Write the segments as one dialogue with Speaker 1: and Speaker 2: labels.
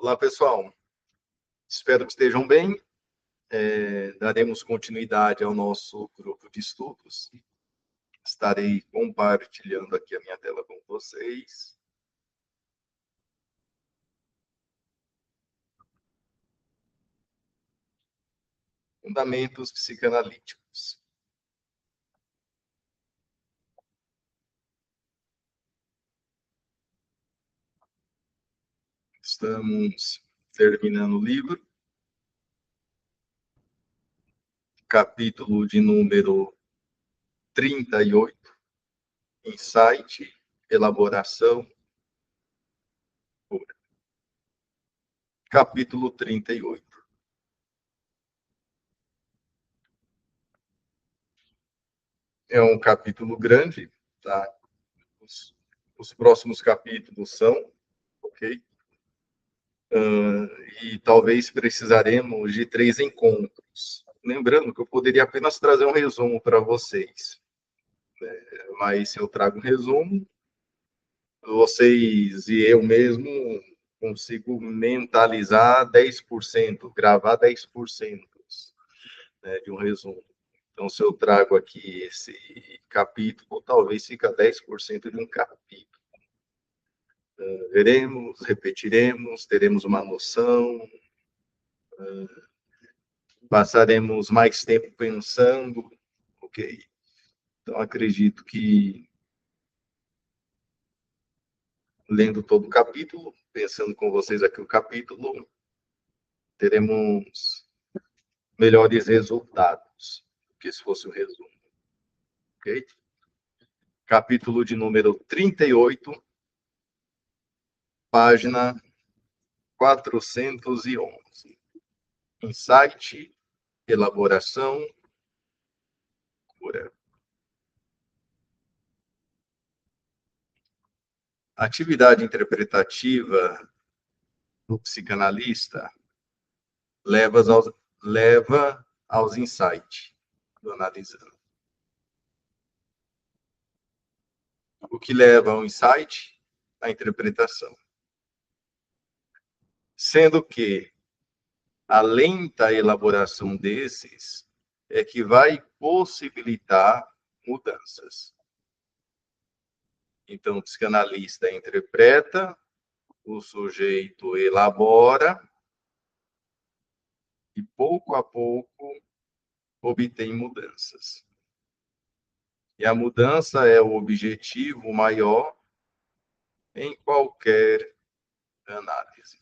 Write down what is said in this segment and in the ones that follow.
Speaker 1: Olá, pessoal. Espero que estejam bem. Daremos continuidade ao nosso grupo de estudos. Estarei compartilhando aqui a minha tela com vocês. Fundamentos psicanalíticos. Estamos terminando o livro. Capítulo de número 38. Insight, elaboração, cura. Capítulo 38. É um capítulo grande, tá? Os próximos capítulos são, ok? E talvez precisaremos de 3 encontros. Lembrando que eu poderia apenas trazer um resumo para vocês, mas se eu trago um resumo, vocês e eu mesmo consigo mentalizar 10%, gravar 10%, né, de um resumo. Então, se eu trago aqui esse capítulo, talvez fica 10% de um capítulo. Veremos, repetiremos, teremos uma noção, passaremos mais tempo pensando, ok? Então, acredito que, lendo todo o capítulo, pensando com vocês aqui o capítulo, teremos melhores resultados do que se fosse o resumo, ok? Capítulo de número 38, página 411. Insight, elaboração, cura. A atividade interpretativa do psicanalista leva aos insights do analisando. O que leva ao insight? A interpretação. Sendo que a lenta elaboração desses é que vai possibilitar mudanças. Então, o psicanalista interpreta, o sujeito elabora e, pouco a pouco, obtém mudanças. E a mudança é o objetivo maior em qualquer análise.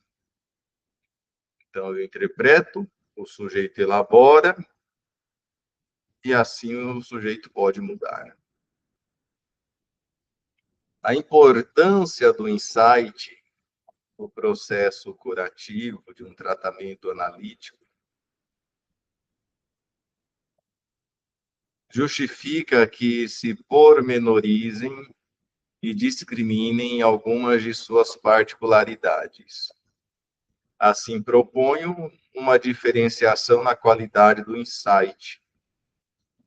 Speaker 1: Então, eu interpreto, o sujeito elabora, e assim o sujeito pode mudar. A importância do insight no processo curativo de um tratamento analítico justifica que se pormenorizem e discriminem algumas de suas particularidades. Assim, proponho uma diferenciação na qualidade do insight,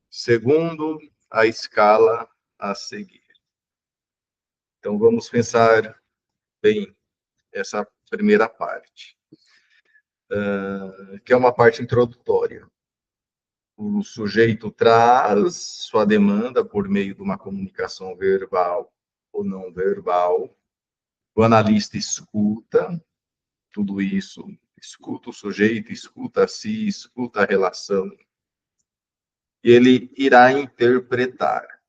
Speaker 1: segundo a escala a seguir. Então, vamos pensar bem essa primeira parte, que é uma parte introdutória. O sujeito traz sua demanda por meio de uma comunicação verbal ou não verbal. O analista escuta tudo isso, escuta o sujeito, escuta a si, escuta a relação. E ele irá interpretar.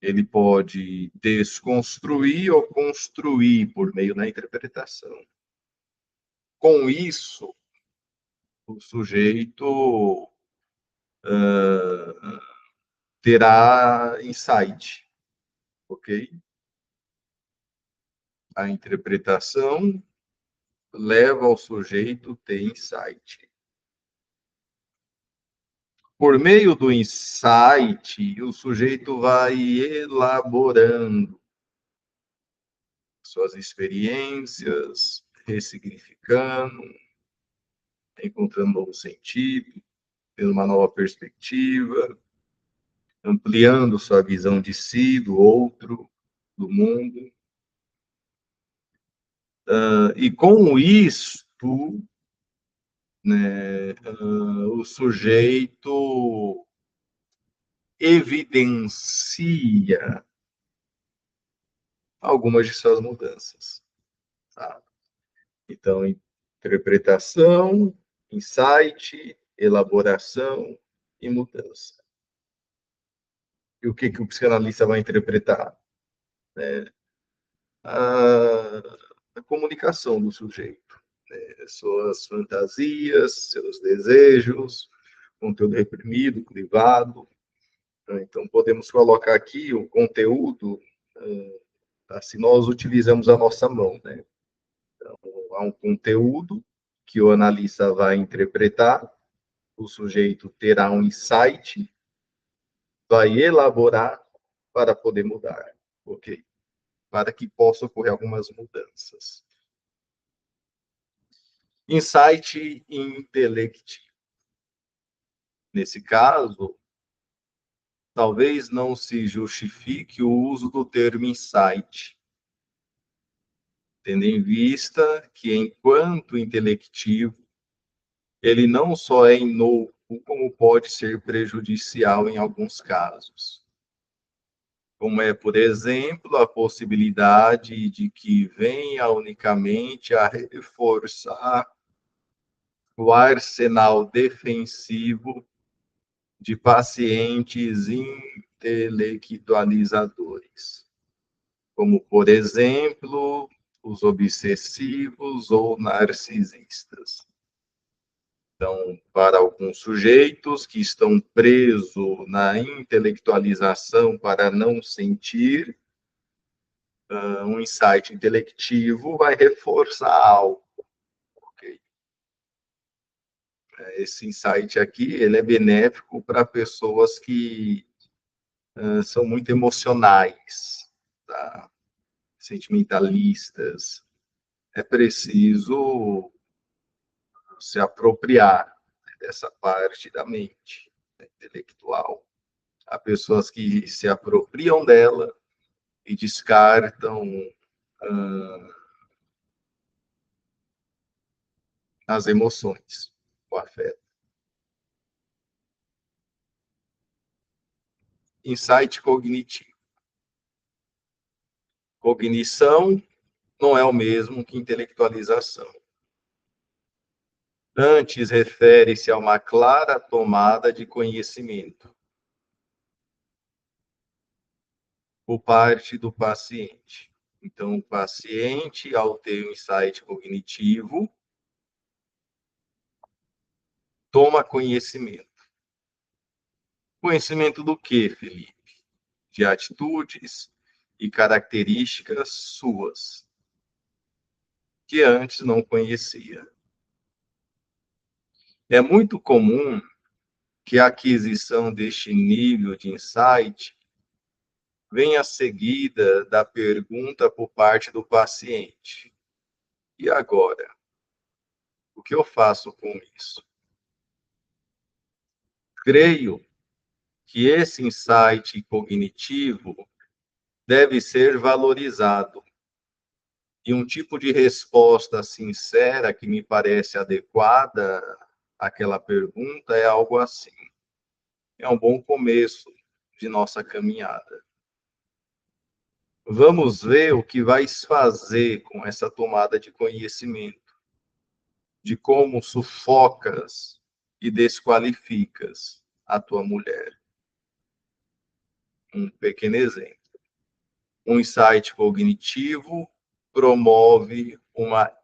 Speaker 1: Ele pode desconstruir ou construir por meio da interpretação. Com isso, o sujeito terá insight, ok? A interpretação leva ao sujeito a ter insight. Por meio do insight, o sujeito vai elaborando suas experiências, ressignificando, encontrando um novo sentido, tendo uma nova perspectiva, ampliando sua visão de si, do outro, do mundo. E com isto, né, o sujeito evidencia algumas de suas mudanças. Tá? Então, interpretação, insight, elaboração e mudança. E o que o psicanalista vai interpretar? A comunicação do sujeito, né? Suas fantasias, seus desejos, conteúdo reprimido, privado. Então, podemos colocar aqui o conteúdo, assim, nós utilizamos a nossa mão, né? Então, há um conteúdo que o analista vai interpretar, o sujeito terá um insight, vai elaborar para poder mudar, ok? Para que possa ocorrer algumas mudanças. Insight intelectivo. Nesse caso, talvez não se justifique o uso do termo insight, tendo em vista que, enquanto intelectivo, ele não só é inocuo, como pode ser prejudicial em alguns casos. Como é, por exemplo, a possibilidade de que venha unicamente a reforçar o arsenal defensivo de pacientes intelectualizadores, como, por exemplo, os obsessivos ou narcisistas. Então, para alguns sujeitos que estão presos na intelectualização para não sentir, um insight intelectivo vai reforçar algo. Okay? Esse insight aqui, ele é benéfico para pessoas que são muito emocionais, tá? Sentimentalistas. É preciso se apropriar dessa parte da mente, né, intelectual. Há pessoas que se apropriam dela e descartam as emoções, o afeto. Insight cognitivo. Cognição não é o mesmo que intelectualização. Antes, refere-se a uma clara tomada de conhecimento por parte do paciente. Então, o paciente, ao ter um insight cognitivo, toma conhecimento. Conhecimento do quê, Felipe? De atitudes e características suas, que antes não conhecia. É muito comum que a aquisição deste nível de insight venha seguida da pergunta por parte do paciente: e agora? O que eu faço com isso? Creio que esse insight cognitivo deve ser valorizado. E um tipo de resposta sincera que me parece adequada àquela pergunta é algo assim: é um bom começo de nossa caminhada. Vamos ver o que vais fazer com essa tomada de conhecimento, de como sufocas e desqualificas a tua mulher. Um pequeno exemplo. Um insight cognitivo promove uma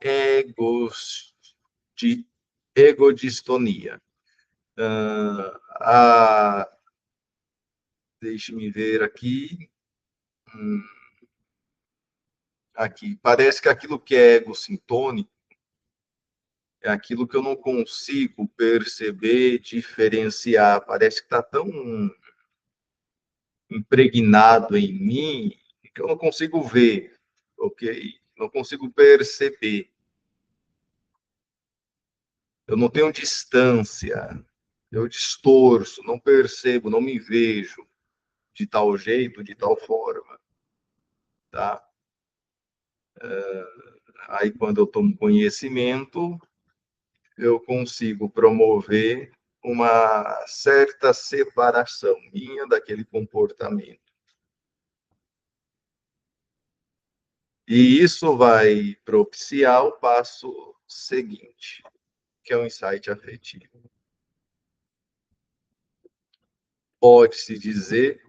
Speaker 1: egodistonia. Deixe-me ver aqui. Aqui. Parece que aquilo que é egocintônico é aquilo que eu não consigo perceber, diferenciar. Parece que está tão impregnado em mim que eu não consigo ver, ok? Não consigo perceber. Eu não tenho distância. Eu distorço, não percebo, não me vejo de tal jeito, de tal forma, tá? Aí, quando eu tomo conhecimento, eu consigo promover uma certa separação minha daquele comportamento. E isso vai propiciar o passo seguinte, que é o insight afetivo. Pode-se dizer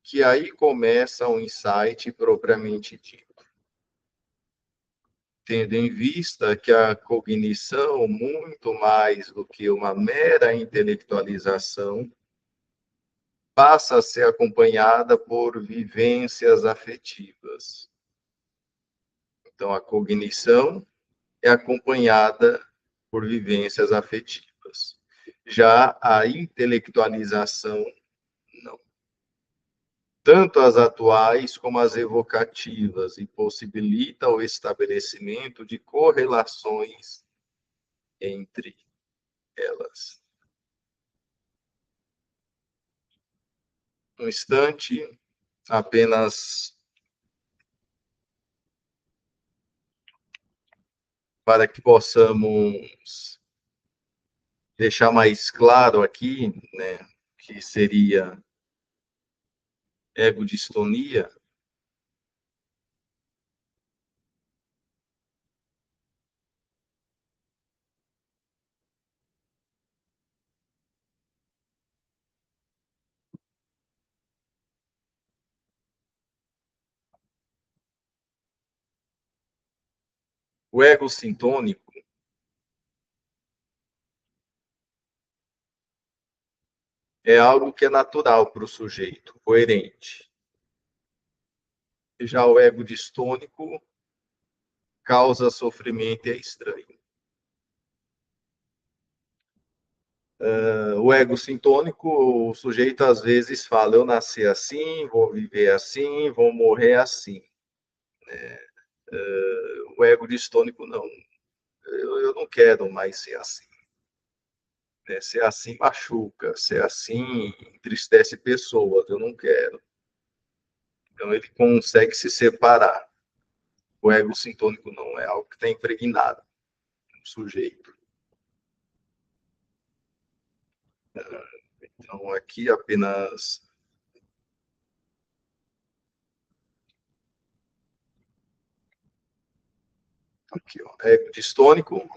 Speaker 1: que aí começa o insight propriamente dito, tendo em vista que a cognição, muito mais do que uma mera intelectualização, passa a ser acompanhada por vivências afetivas. Então, a cognição é acompanhada por vivências afetivas. Já a intelectualização, não. Tanto as atuais como as evocativas, e possibilita o estabelecimento de correlações entre elas. Um instante, apenas para que possamos deixar mais claro aqui, né, que seria egodistonia. O ego sintônico é algo que é natural para o sujeito, coerente. Já o ego distônico causa sofrimento e é estranho. O ego sintônico, o sujeito às vezes fala, eu nasci assim, vou viver assim, vou morrer assim. O ego distônico, não. Eu não quero mais ser assim. Ser assim machuca, ser assim entristece pessoas, eu não quero. Então ele consegue se separar. O ego sintônico não, é algo que está impregnado no sujeito. Então aqui apenas aqui, ó, ego distônico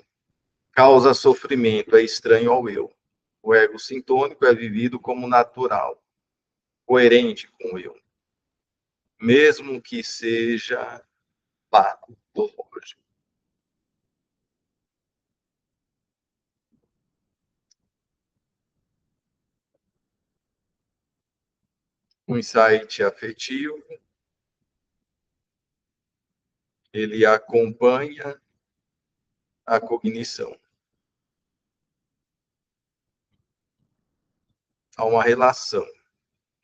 Speaker 1: causa sofrimento, é estranho ao eu. O ego sintônico é vivido como natural, coerente com o eu, mesmo que seja patológico. O insight afetivo, ele acompanha a cognição. Há uma relação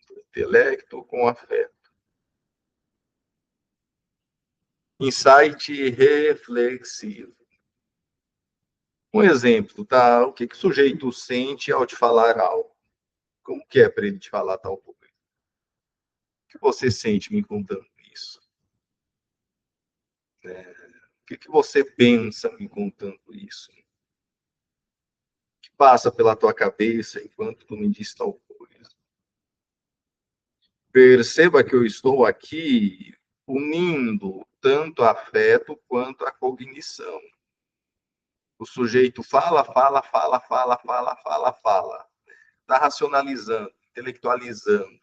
Speaker 1: do intelecto com o afeto. Insight reflexivo. Um exemplo, tá? O que o sujeito sente ao te falar algo? Como que é para ele te falar tal coisa? O que você sente me contando isso? O que você pensa me contando isso? O que passa pela tua cabeça enquanto tu me diz tal coisa? Perceba que eu estou aqui unindo tanto afeto quanto a cognição. O sujeito fala, fala, fala, fala, fala, fala, fala. Está racionalizando, intelectualizando.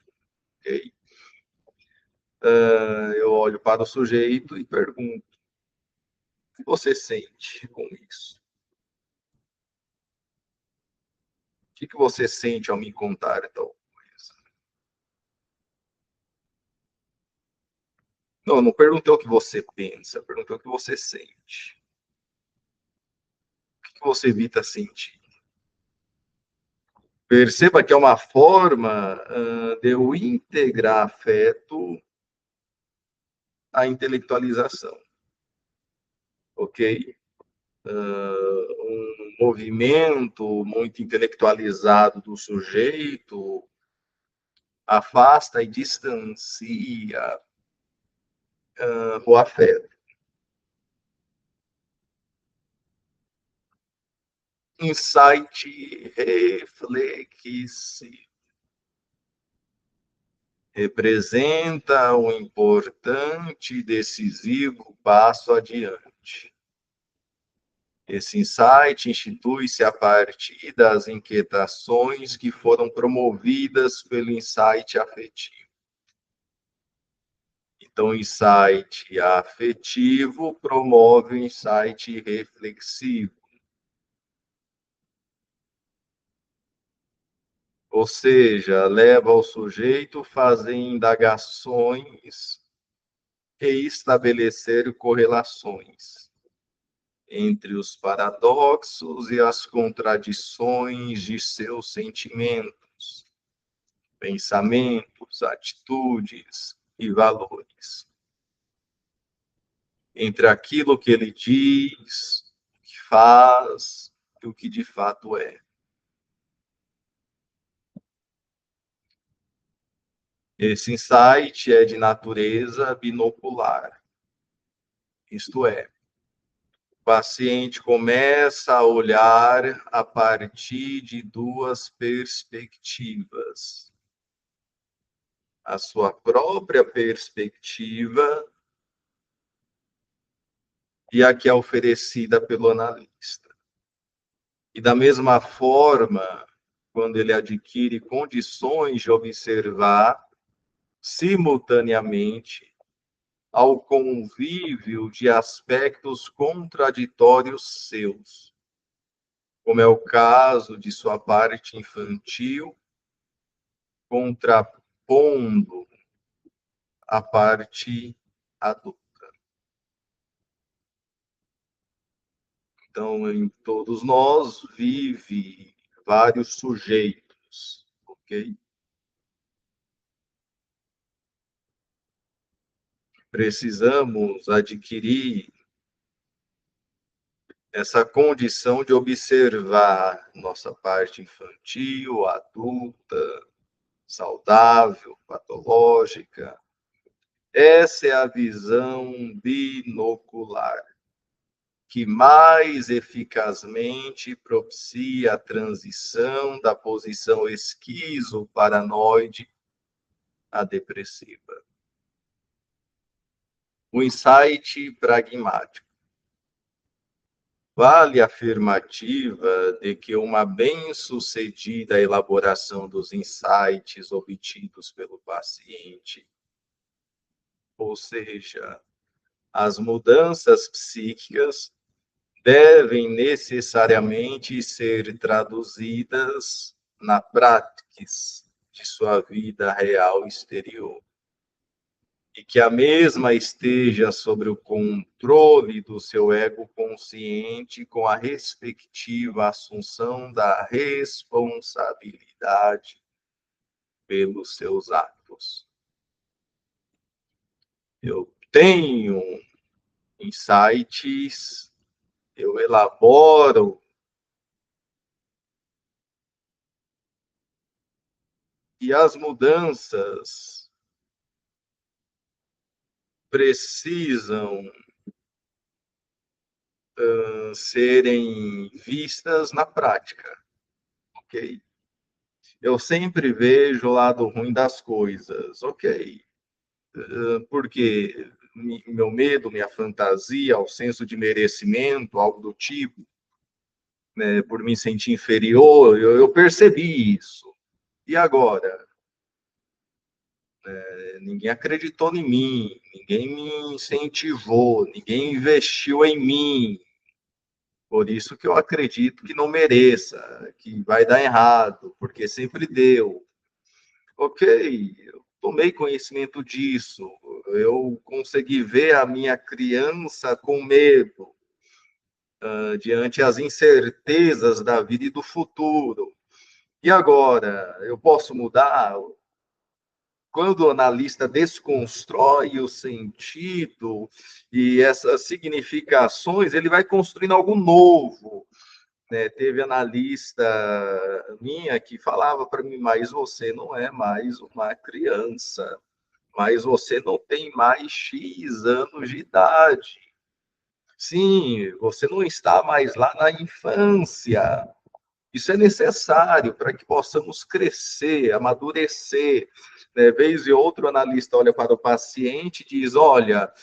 Speaker 1: Okay? Eu olho para o sujeito e pergunto: o que você sente com isso? O que você sente ao me contar tal coisa? Não, não perguntei o que você pensa, perguntei o que você sente. O que você evita sentir? Perceba que é uma forma de eu integrar afeto à intelectualização, ok? Um movimento muito intelectualizado do sujeito afasta e distancia o afeto. insight reflexivo representa um importante e decisivo passo adiante. Esse insight institui-se a partir das inquietações que foram promovidas pelo insight afetivo. Então, o insight afetivo promove o insight reflexivo. Ou seja, leva o sujeito a fazer indagações e estabelecer correlações entre os paradoxos e as contradições de seus sentimentos, pensamentos, atitudes e valores. Entre aquilo que ele diz, o que faz e o que de fato é. Esse insight é de natureza binocular. Isto é, o paciente começa a olhar a partir de duas perspectivas. A sua própria perspectiva e a que é oferecida pelo analista. E da mesma forma, quando ele adquire condições de observar simultaneamente ao convívio de aspectos contraditórios seus, como é o caso de sua parte infantil, contrapondo a parte adulta. Então, em todos nós vive vários sujeitos, ok? Precisamos adquirir essa condição de observar nossa parte infantil, adulta, saudável, patológica. Essa é a visão binocular, que mais eficazmente propicia a transição da posição esquizo-paranoide à depressiva. O insight pragmático. Vale a afirmativa de que uma bem-sucedida elaboração dos insights obtidos pelo paciente, ou seja, as mudanças psíquicas, devem necessariamente ser traduzidas na prática de sua vida real exterior. E que a mesma esteja sobre o controle do seu ego consciente com a respectiva assunção da responsabilidade pelos seus atos. Eu tenho insights, eu elaboro e as mudanças precisam serem vistas na prática, ok? Eu sempre vejo o lado ruim das coisas, ok? Porque meu medo, minha fantasia, o senso de merecimento, algo do tipo, né, por me sentir inferior, eu percebi isso. E agora? Ninguém acreditou em mim, ninguém me incentivou, ninguém investiu em mim. Por isso que eu acredito que não mereça, que vai dar errado, porque sempre deu. Ok, eu tomei conhecimento disso, eu consegui ver a minha criança com medo, diante as incertezas da vida e do futuro. E agora, eu posso mudar? Quando o analista desconstrói o sentido e essas significações, ele vai construindo algo novo. Né? Teve analista minha que falava para mim, mas você não é mais uma criança, mas você não tem mais X anos de idade. Sim, você não está mais lá na infância. Isso é necessário para que possamos crescer, amadurecer. Né? Vez e outro analista olha para o paciente e diz: olha,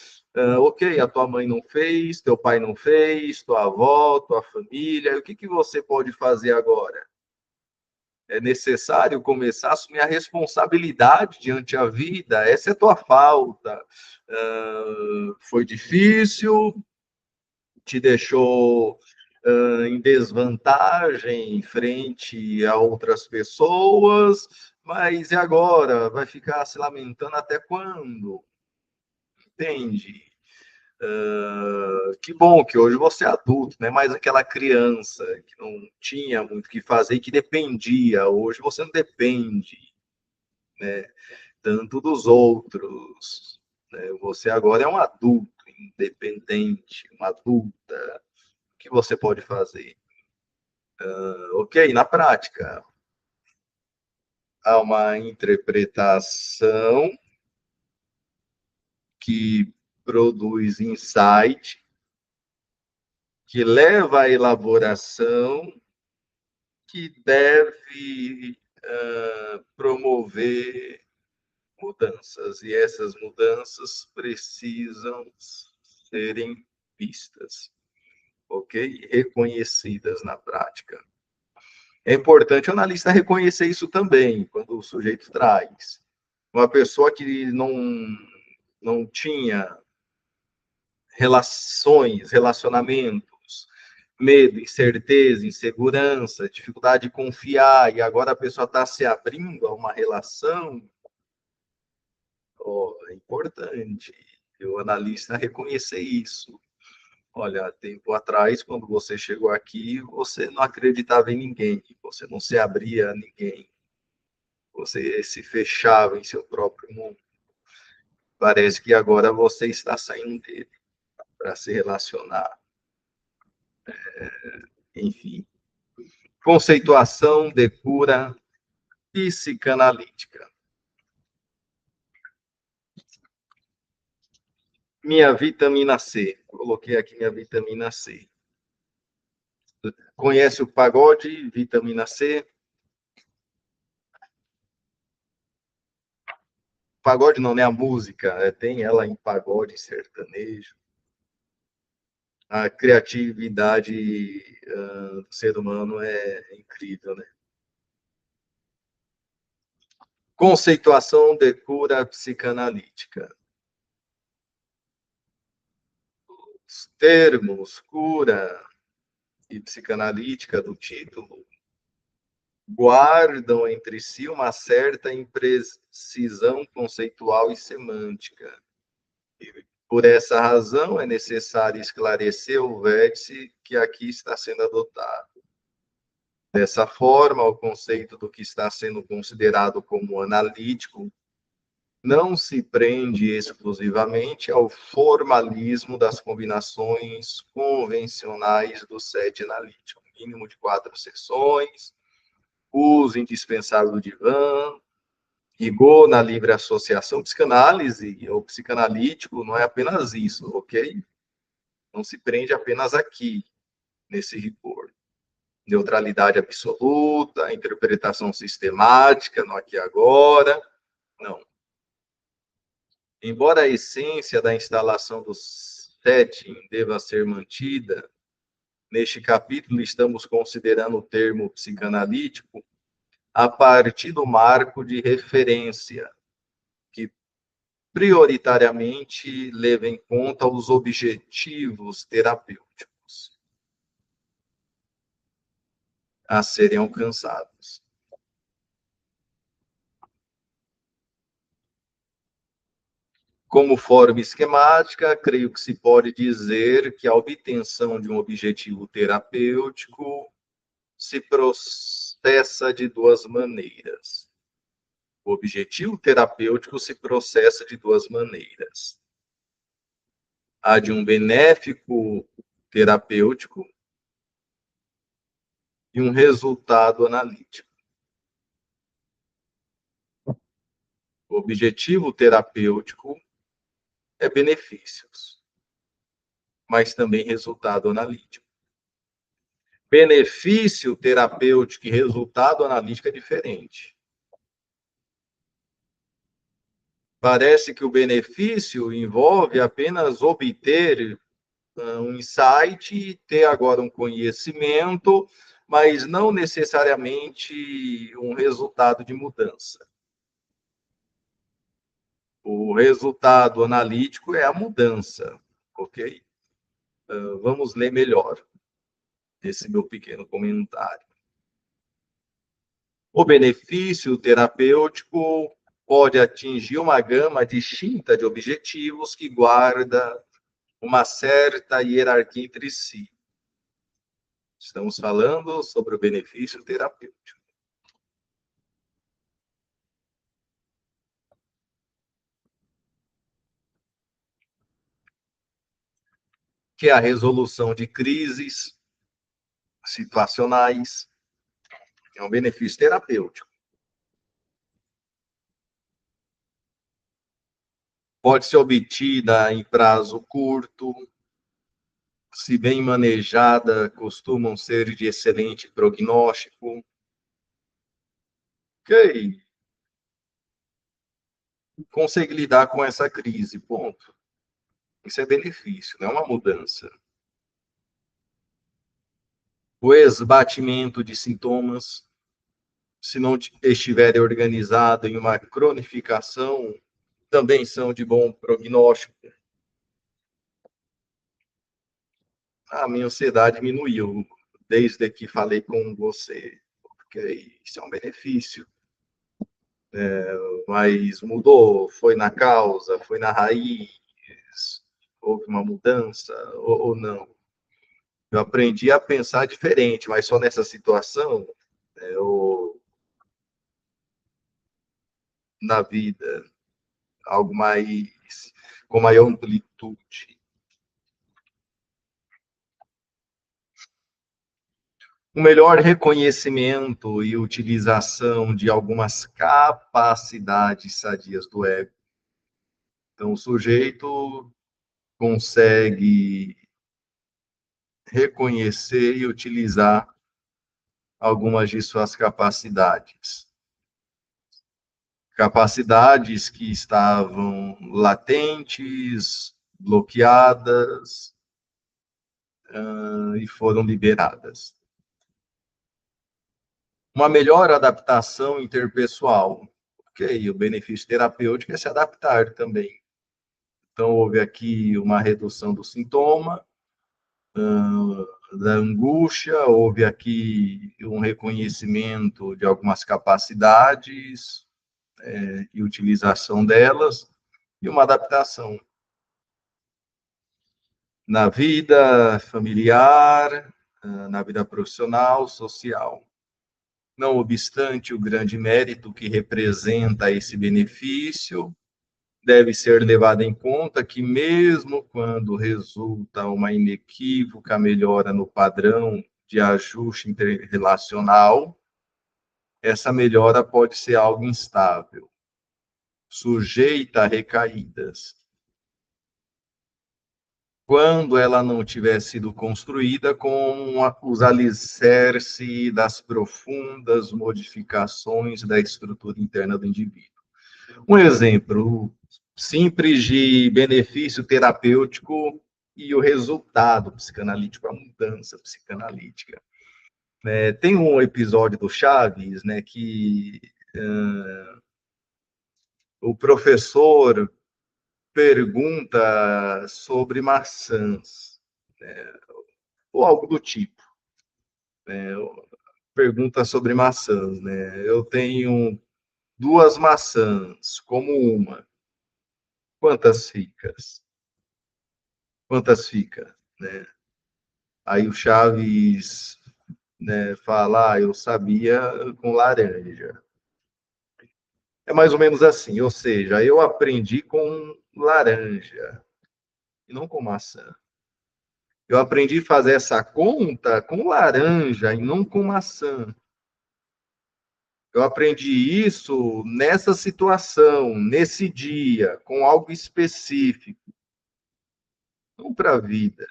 Speaker 1: ok, a tua mãe não fez, teu pai não fez, tua avó, tua família, o que, que você pode fazer agora? É necessário começar a assumir a responsabilidade diante a vida. Essa é a tua falta. Foi difícil, te deixou em desvantagem frente a outras pessoas, mas e agora? Vai ficar se lamentando até quando? Entende? Que bom que hoje você é adulto, não é mais aquela criança que não tinha muito o que fazer e que dependia. Hoje você não depende, né, tanto dos outros. Né? Você agora é um adulto independente, uma adulta. O que você pode fazer? Ok, na prática, há uma interpretação que produz insight, que leva à elaboração, que deve promover mudanças, e essas mudanças precisam serem vistas, ok? Reconhecidas na prática. É importante o analista reconhecer isso também, quando o sujeito traz. Uma pessoa que não tinha relacionamentos, medo, incerteza, insegurança, dificuldade de confiar, e agora a pessoa está se abrindo a uma relação, é importante o analista reconhecer isso. Olha, tempo atrás, quando você chegou aqui, você não acreditava em ninguém, você não se abria a ninguém, você se fechava em seu próprio mundo. Parece que agora você está saindo dele para se relacionar. Enfim, conceituação de cura psicanalítica. Minha vitamina C. Coloquei aqui minha vitamina C. Conhece o pagode, vitamina C? Pagode não, né? A música. Tem ela em pagode sertanejo. A criatividade do ser humano é incrível, né? Conceituação de cura psicanalítica. Os termos cura e psicanalítica do título guardam entre si uma certa imprecisão conceitual e semântica. E, por essa razão, é necessário esclarecer o vértice que aqui está sendo adotado. Dessa forma, o conceito do que está sendo considerado como analítico não se prende exclusivamente ao formalismo das combinações convencionais do set analítico, mínimo de 4 sessões, uso indispensável do divã, rigor na livre associação. Psicanálise ou psicanalítico não é apenas isso, ok? Não se prende apenas aqui, nesse rigor. Neutralidade absoluta, interpretação sistemática, no aqui e agora, não. Embora a essência da instalação do setting deva ser mantida, neste capítulo estamos considerando o termo psicanalítico a partir do marco de referência, que prioritariamente leva em conta os objetivos terapêuticos a serem alcançados. Como forma esquemática, creio que se pode dizer que a obtenção de um objetivo terapêutico se processa de duas maneiras. O objetivo terapêutico se processa de duas maneiras. A de um benéfico terapêutico e um resultado analítico. O objetivo terapêutico é benefícios. mas também resultado analítico. Benefício terapêutico e resultado analítico é diferente. Parece que o benefício envolve apenas obter um insight e ter agora um conhecimento, mas não necessariamente um resultado de mudança. O resultado analítico é a mudança, ok? Vamos ler melhor esse meu pequeno comentário. O benefício terapêutico pode atingir uma gama distinta de objetivos que guarda uma certa hierarquia entre si. Estamos falando sobre o benefício terapêutico. Que é a resolução de crises situacionais, é um benefício terapêutico. Pode ser obtida em prazo curto, se bem manejada, costumam ser de excelente prognóstico. Ok. Consegue lidar com essa crise, ponto. Isso é benefício, não é uma mudança. O esbatimento de sintomas, se não estiver organizado em uma cronificação, também são de bom prognóstico. A minha ansiedade diminuiu desde que falei com você, porque isso é um benefício. Mas mudou, foi na causa, foi na raiz, houve uma mudança ou não. Eu aprendi a pensar diferente, mas só nessa situação, ou na vida, algo mais, com maior amplitude. O melhor reconhecimento e utilização de algumas capacidades sadias do ego. Então, o sujeito consegue reconhecer e utilizar algumas de suas capacidades. Capacidades que estavam latentes, bloqueadas, e foram liberadas. Uma melhor adaptação interpessoal. Ok, o benefício terapêutico é se adaptar também. Então, houve aqui uma redução do sintoma, da angústia, houve aqui um reconhecimento de algumas capacidades e utilização delas, e uma adaptação na vida familiar, na vida profissional, social. Não obstante o grande mérito que representa esse benefício, deve ser levado em conta que, mesmo quando resulta uma inequívoca melhora no padrão de ajuste interrelacional, essa melhora pode ser algo instável, sujeita a recaídas, quando ela não tiver sido construída com os alicerces das profundas modificações da estrutura interna do indivíduo. Um exemplo simples de benefício terapêutico e o resultado psicanalítico, a mudança psicanalítica. Tem um episódio do Chaves, né, que o professor pergunta sobre maçãs, né, ou algo do tipo. Né, pergunta sobre maçãs. Né, eu tenho 2 maçãs, como uma. Quantas ficas? Quantas fica? Né? Aí o Chaves, né, fala, eu sabia com laranja. É mais ou menos assim, ou seja, eu aprendi com laranja e não com maçã. Eu aprendi a fazer essa conta com laranja e não com maçã. Eu aprendi isso nessa situação, nesse dia, com algo específico. não para a vida.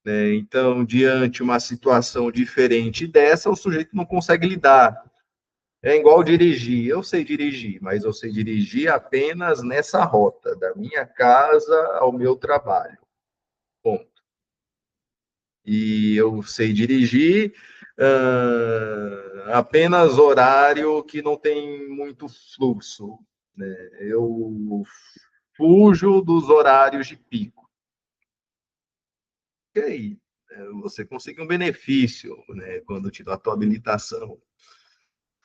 Speaker 1: Né? Então, diante uma situação diferente dessa, o sujeito não consegue lidar. É igual dirigir. Eu sei dirigir, mas eu sei dirigir apenas nessa rota, da minha casa ao meu trabalho. Ponto. E eu sei dirigir apenas horário que não tem muito fluxo. Né? Eu fujo dos horários de pico. E aí? Você consegue um benefício, né, quando te dá a tua habilitação.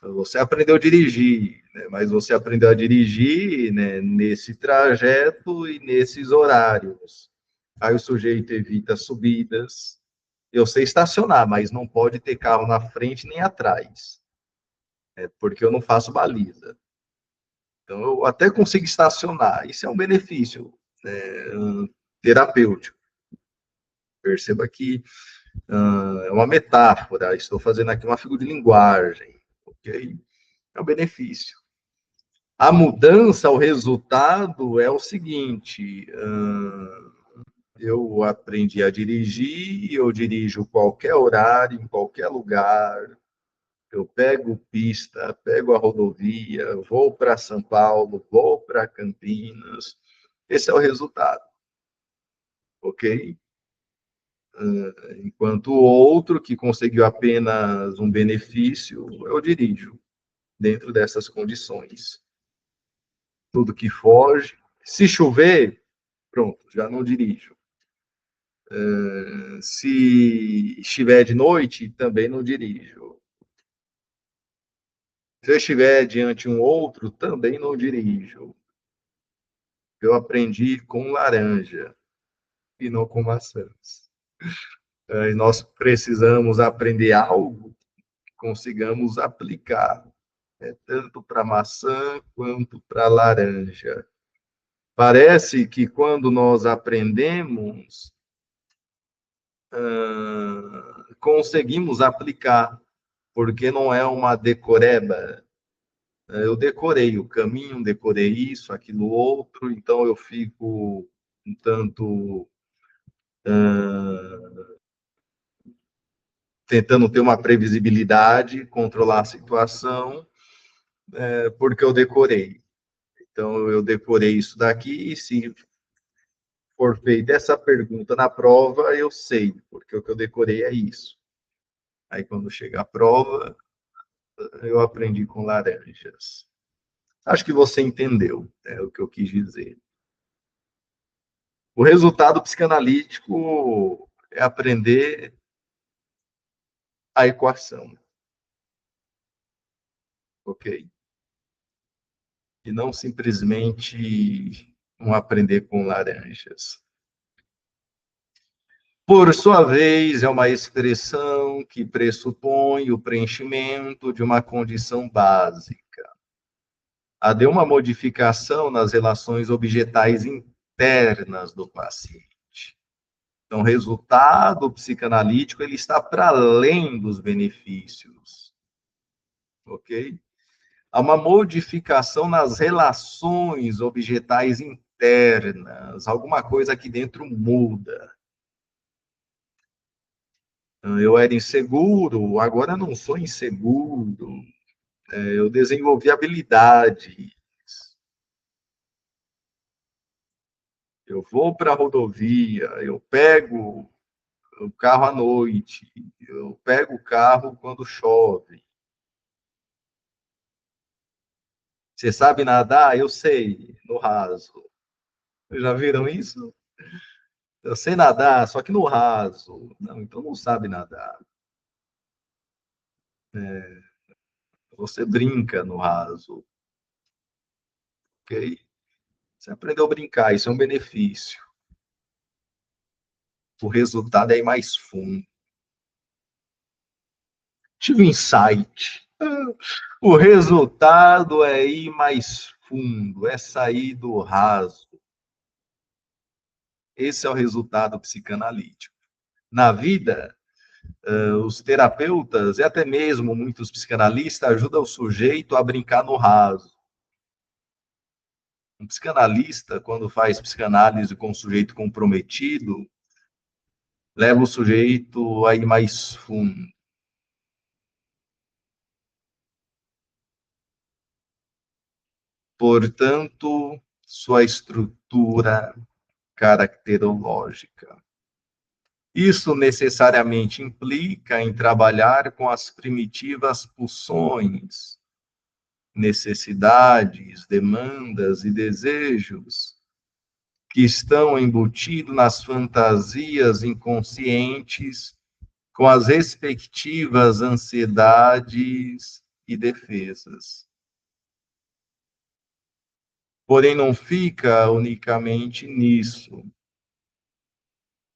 Speaker 1: Você aprendeu a dirigir, né, mas você aprendeu a dirigir, né, nesse trajeto e nesses horários. Aí o sujeito evita subidas. Eu sei estacionar, mas não pode ter carro na frente nem atrás, porque eu não faço baliza. Então, eu até consigo estacionar. Isso é um benefício, né, terapêutico. Perceba que é uma metáfora, estou fazendo aqui uma figura de linguagem, ok? É um benefício. A mudança, o resultado é o seguinte: eu aprendi a dirigir, eu dirijo qualquer horário, em qualquer lugar. Eu pego pista, pego a rodovia, vou para São Paulo, vou para Campinas. Esse é o resultado, ok? Enquanto o outro, que conseguiu apenas um benefício, eu dirijo dentro dessas condições. Tudo que foge. Se chover, pronto, já não dirijo. Se estiver de noite, também não dirijo. Se eu estiver diante um outro, também não dirijo. Eu aprendi com laranja e não com maçãs. E nós precisamos aprender algo que consigamos aplicar, né, tanto para maçã quanto para laranja. Parece que quando nós aprendemos, conseguimos aplicar, porque não é uma decoreba. Eu decorei o caminho, decorei isso, aquilo outro, então eu fico um tanto tentando ter uma previsibilidade, controlar a situação, porque eu decorei. Então, eu decorei isso daqui, e se for feita essa pergunta na prova, eu sei, porque o que eu decorei é isso. Aí, quando chega a prova, eu aprendi com laranjas. Acho que você entendeu, né, o que eu quis dizer. O resultado psicanalítico é aprender a equação, ok? E não simplesmente um aprender com laranjas. Por sua vez, é uma expressão que pressupõe o preenchimento de uma condição básica. A de uma modificação nas relações objetais internas do paciente. Então, o resultado psicanalítico ele está para além dos benefícios, ok? Há uma modificação nas relações objetais internas, alguma coisa aqui dentro muda. Eu era inseguro, agora não sou inseguro. Eu desenvolvi habilidades. Eu vou para a rodovia, eu pego o carro à noite, eu pego o carro quando chove. Você sabe nadar? Eu sei, no raso. Já viram isso? Eu sei nadar, só que no raso. Não, então não sabe nadar. Você brinca no raso, ok? Você aprendeu a brincar, isso é um benefício. O resultado é ir mais fundo. Tive um insight. O resultado é ir mais fundo, é sair do raso. Esse é o resultado psicanalítico. Na vida, os terapeutas e até mesmo muitos psicanalistas ajudam o sujeito a brincar no raso. Um psicanalista, quando faz psicanálise com um sujeito comprometido, leva o sujeito a ir mais fundo. Portanto, sua estrutura caracterológica. Isso necessariamente implica em trabalhar com as primitivas pulsões, necessidades, demandas e desejos que estão embutidos nas fantasias inconscientes com as respectivas ansiedades e defesas. Porém, não fica unicamente nisso,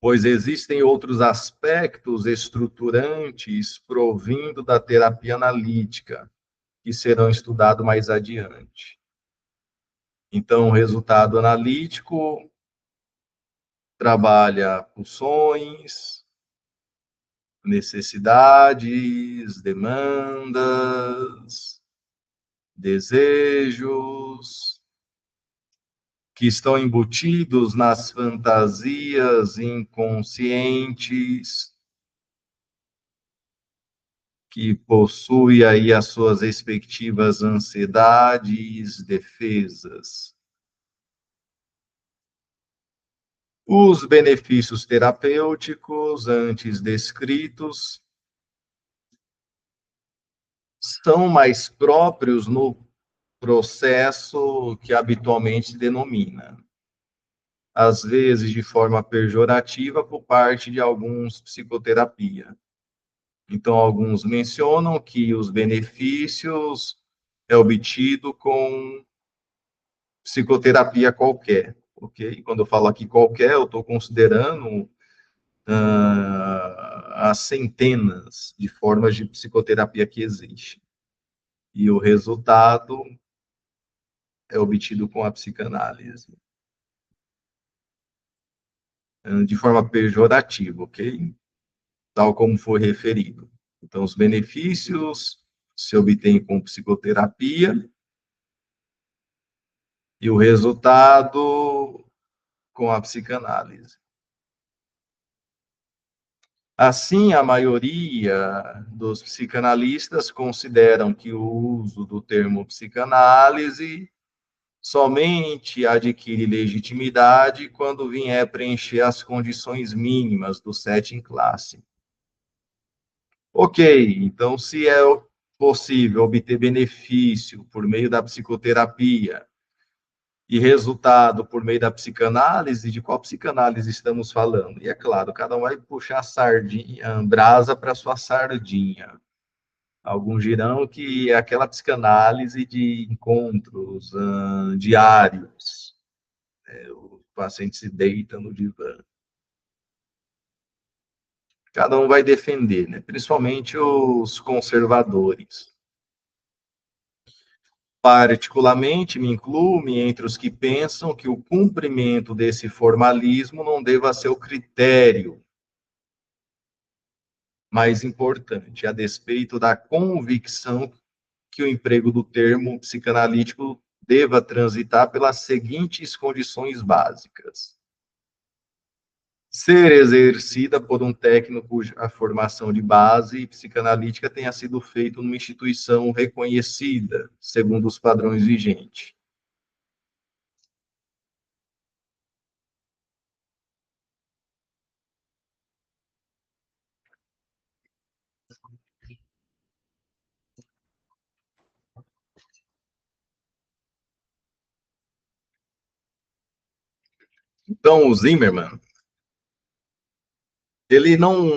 Speaker 1: pois existem outros aspectos estruturantes provindo da terapia analítica, que serão estudados mais adiante. Então, o resultado analítico trabalha pulsões, necessidades, demandas, desejos, que estão embutidos nas fantasias inconscientes, que possui aí as suas respectivas ansiedades, defesas. Os benefícios terapêuticos antes descritos são mais próprios no processo que habitualmente se denomina, às vezes de forma pejorativa por parte de alguns psicoterapia. Então, alguns mencionam que os benefícios é obtido com psicoterapia qualquer, ok? Quando eu falo aqui qualquer, eu estou considerando as centenas de formas de psicoterapia que existem. E o resultado é obtido com a psicanálise, de forma pejorativa, ok? Tal como foi referido. Então, os benefícios se obtêm com psicoterapia e o resultado com a psicanálise. Assim, a maioria dos psicanalistas consideram que o uso do termo psicanálise somente adquire legitimidade quando vier preencher as condições mínimas do setting clássico. Ok, então se é possível obter benefício por meio da psicoterapia e resultado por meio da psicanálise, de qual psicanálise estamos falando? E é claro, cada um vai puxar a sardinha, a brasa para sua sardinha. Alguns dirão que é aquela psicanálise de encontros diários. O paciente se deita no divã. Cada um vai defender, né? Principalmente os conservadores. Particularmente, me incluo entre os que pensam que o cumprimento desse formalismo não deva ser o critério mais importante, a despeito da convicção que o emprego do termo psicanalítico deva transitar pelas seguintes condições básicas: ser exercida por um técnico cuja formação de base psicanalítica tenha sido feita numa instituição reconhecida, segundo os padrões vigentes. Então, o Zimmermann, ele não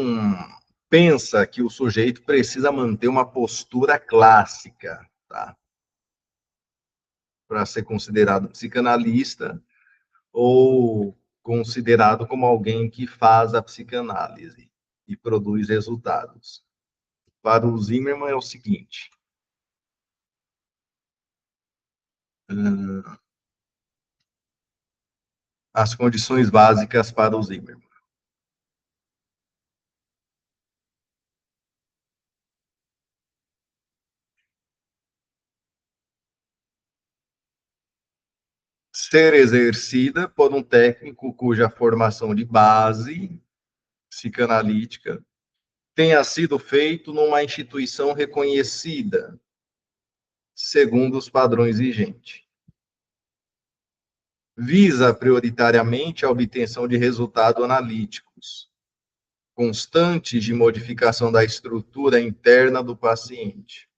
Speaker 1: pensa que o sujeito precisa manter uma postura clássica, tá? Para ser considerado psicanalista ou considerado como alguém que faz a psicanálise e produz resultados. Para o Zimmermann é o seguinte: as condições básicas para o Zimmermann. ser exercida por um técnico cuja formação de base psicanalítica tenha sido feito numa instituição reconhecida, segundo os padrões vigentes. Visa prioritariamente a obtenção de resultados analíticos constantes de modificação da estrutura interna do paciente.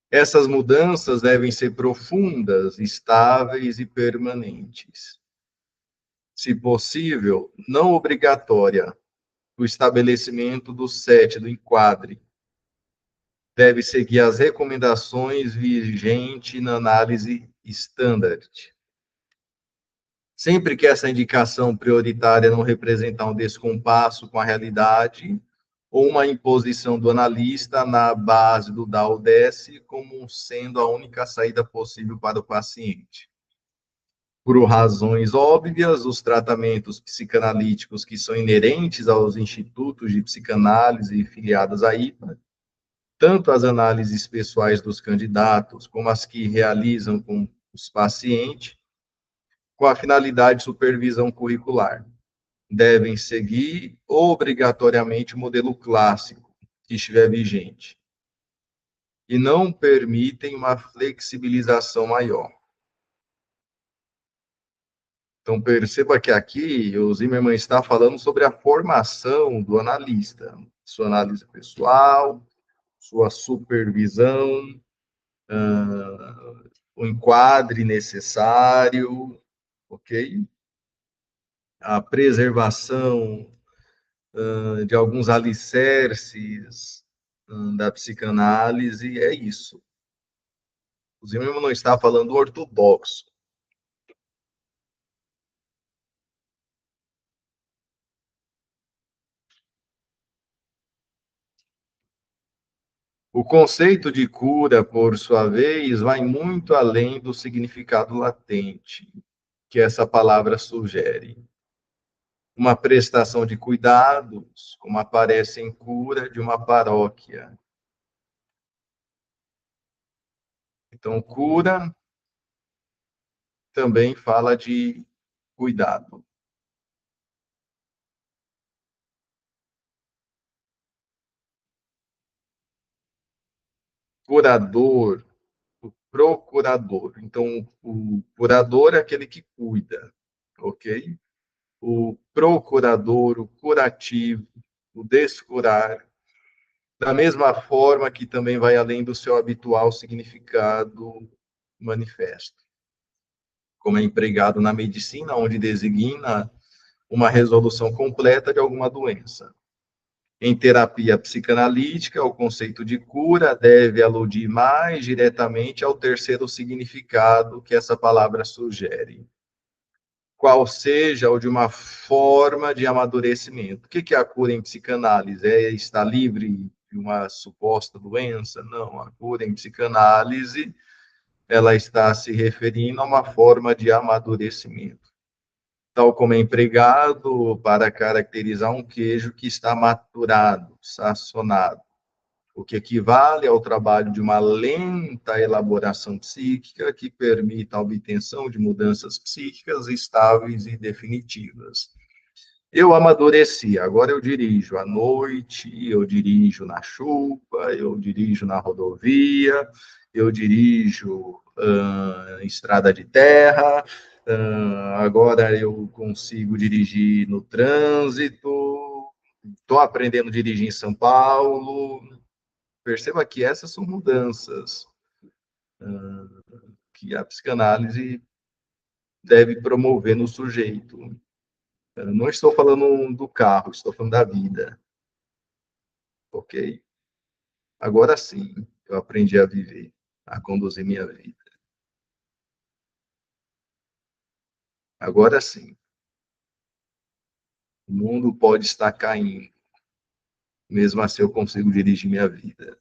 Speaker 1: Essas mudanças devem ser profundas, estáveis e permanentes. Se possível, não obrigatória, o estabelecimento do SET, do enquadre, deve seguir as recomendações vigentes na análise standard. Sempre que essa indicação prioritária não representar um descompasso com a realidade ou uma imposição do analista na base do DAO-DS como sendo a única saída possível para o paciente. Por razões óbvias, os tratamentos psicanalíticos que são inerentes aos institutos de psicanálise filiados à IPA, tanto as análises pessoais dos candidatos, como as que realizam com os pacientes, com a finalidade de supervisão curricular, devem seguir obrigatoriamente o modelo clássico que estiver vigente e não permitem uma flexibilização maior. Então, perceba que aqui o Zimmermann está falando sobre a formação do analista, sua análise pessoal, sua supervisão, o enquadre necessário, ok? A preservação de alguns alicerces da psicanálise, é isso. O Zimmermann não está falando ortodoxo. O conceito de cura, por sua vez, vai muito além do significado latente que essa palavra sugere. Uma prestação de cuidados, como aparece em cura de uma paróquia. Então, cura também fala de cuidado. Curador, o procurador. Então, o curador é aquele que cuida, ok? O procurador, o curativo, o descurar, da mesma forma que também vai além do seu habitual significado manifesto, como é empregado na medicina, onde designa uma resolução completa de alguma doença. Em terapia psicanalítica, o conceito de cura deve aludir mais diretamente ao terceiro significado que essa palavra sugere, qual seja o de uma forma de amadurecimento. O que é a cura em psicanálise? É estar livre de uma suposta doença? Não, a cura em psicanálise, ela está se referindo a uma forma de amadurecimento, tal como é empregado para caracterizar um queijo que está maturado, sazonado, o que equivale ao trabalho de uma lenta elaboração psíquica que permita a obtenção de mudanças psíquicas estáveis e definitivas. Eu amadureci, agora eu dirijo à noite, eu dirijo na chuva, eu dirijo na rodovia, eu dirijo estrada de terra, agora eu consigo dirigir no trânsito, estou aprendendo a dirigir em São Paulo. Perceba que essas são mudanças que a psicanálise deve promover no sujeito. Eu não estou falando do carro, estou falando da vida, ok? Agora sim, eu aprendi a viver, a conduzir minha vida. Agora sim, o mundo pode estar caindo, mesmo assim eu consigo dirigir minha vida.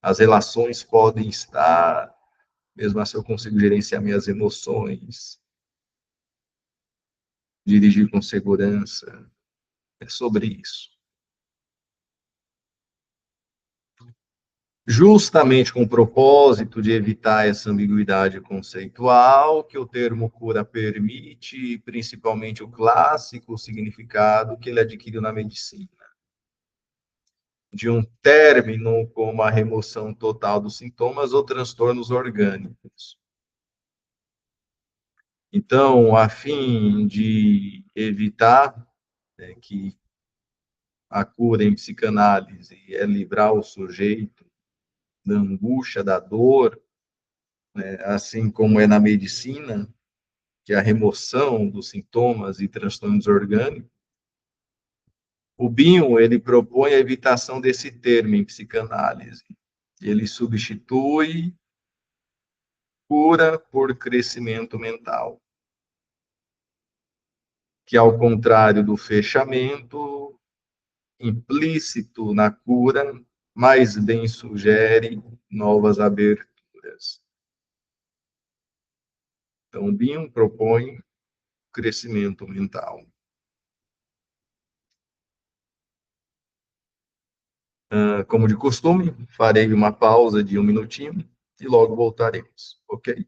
Speaker 1: As relações podem estar, mesmo assim eu consigo gerenciar minhas emoções, dirigir com segurança. É sobre isso. justamente com o propósito de evitar essa ambiguidade conceitual que o termo cura permite, principalmente o clássico significado que ele adquiriu na medicina, de um término como a remoção total dos sintomas ou transtornos orgânicos. Então, a fim de evitar, né, que a cura em psicanálise é livrar o sujeito da angústia, da dor, né, assim como é na medicina, que é a remoção dos sintomas e transtornos orgânicos, o Bion, ele propõe a evitação desse termo em psicanálise. Ele substitui cura por crescimento mental, que ao contrário do fechamento implícito na cura, mais bem sugere novas aberturas. Então, Bion propõe crescimento mental. Como de costume, farei uma pausa de um minutinho e logo voltaremos, ok?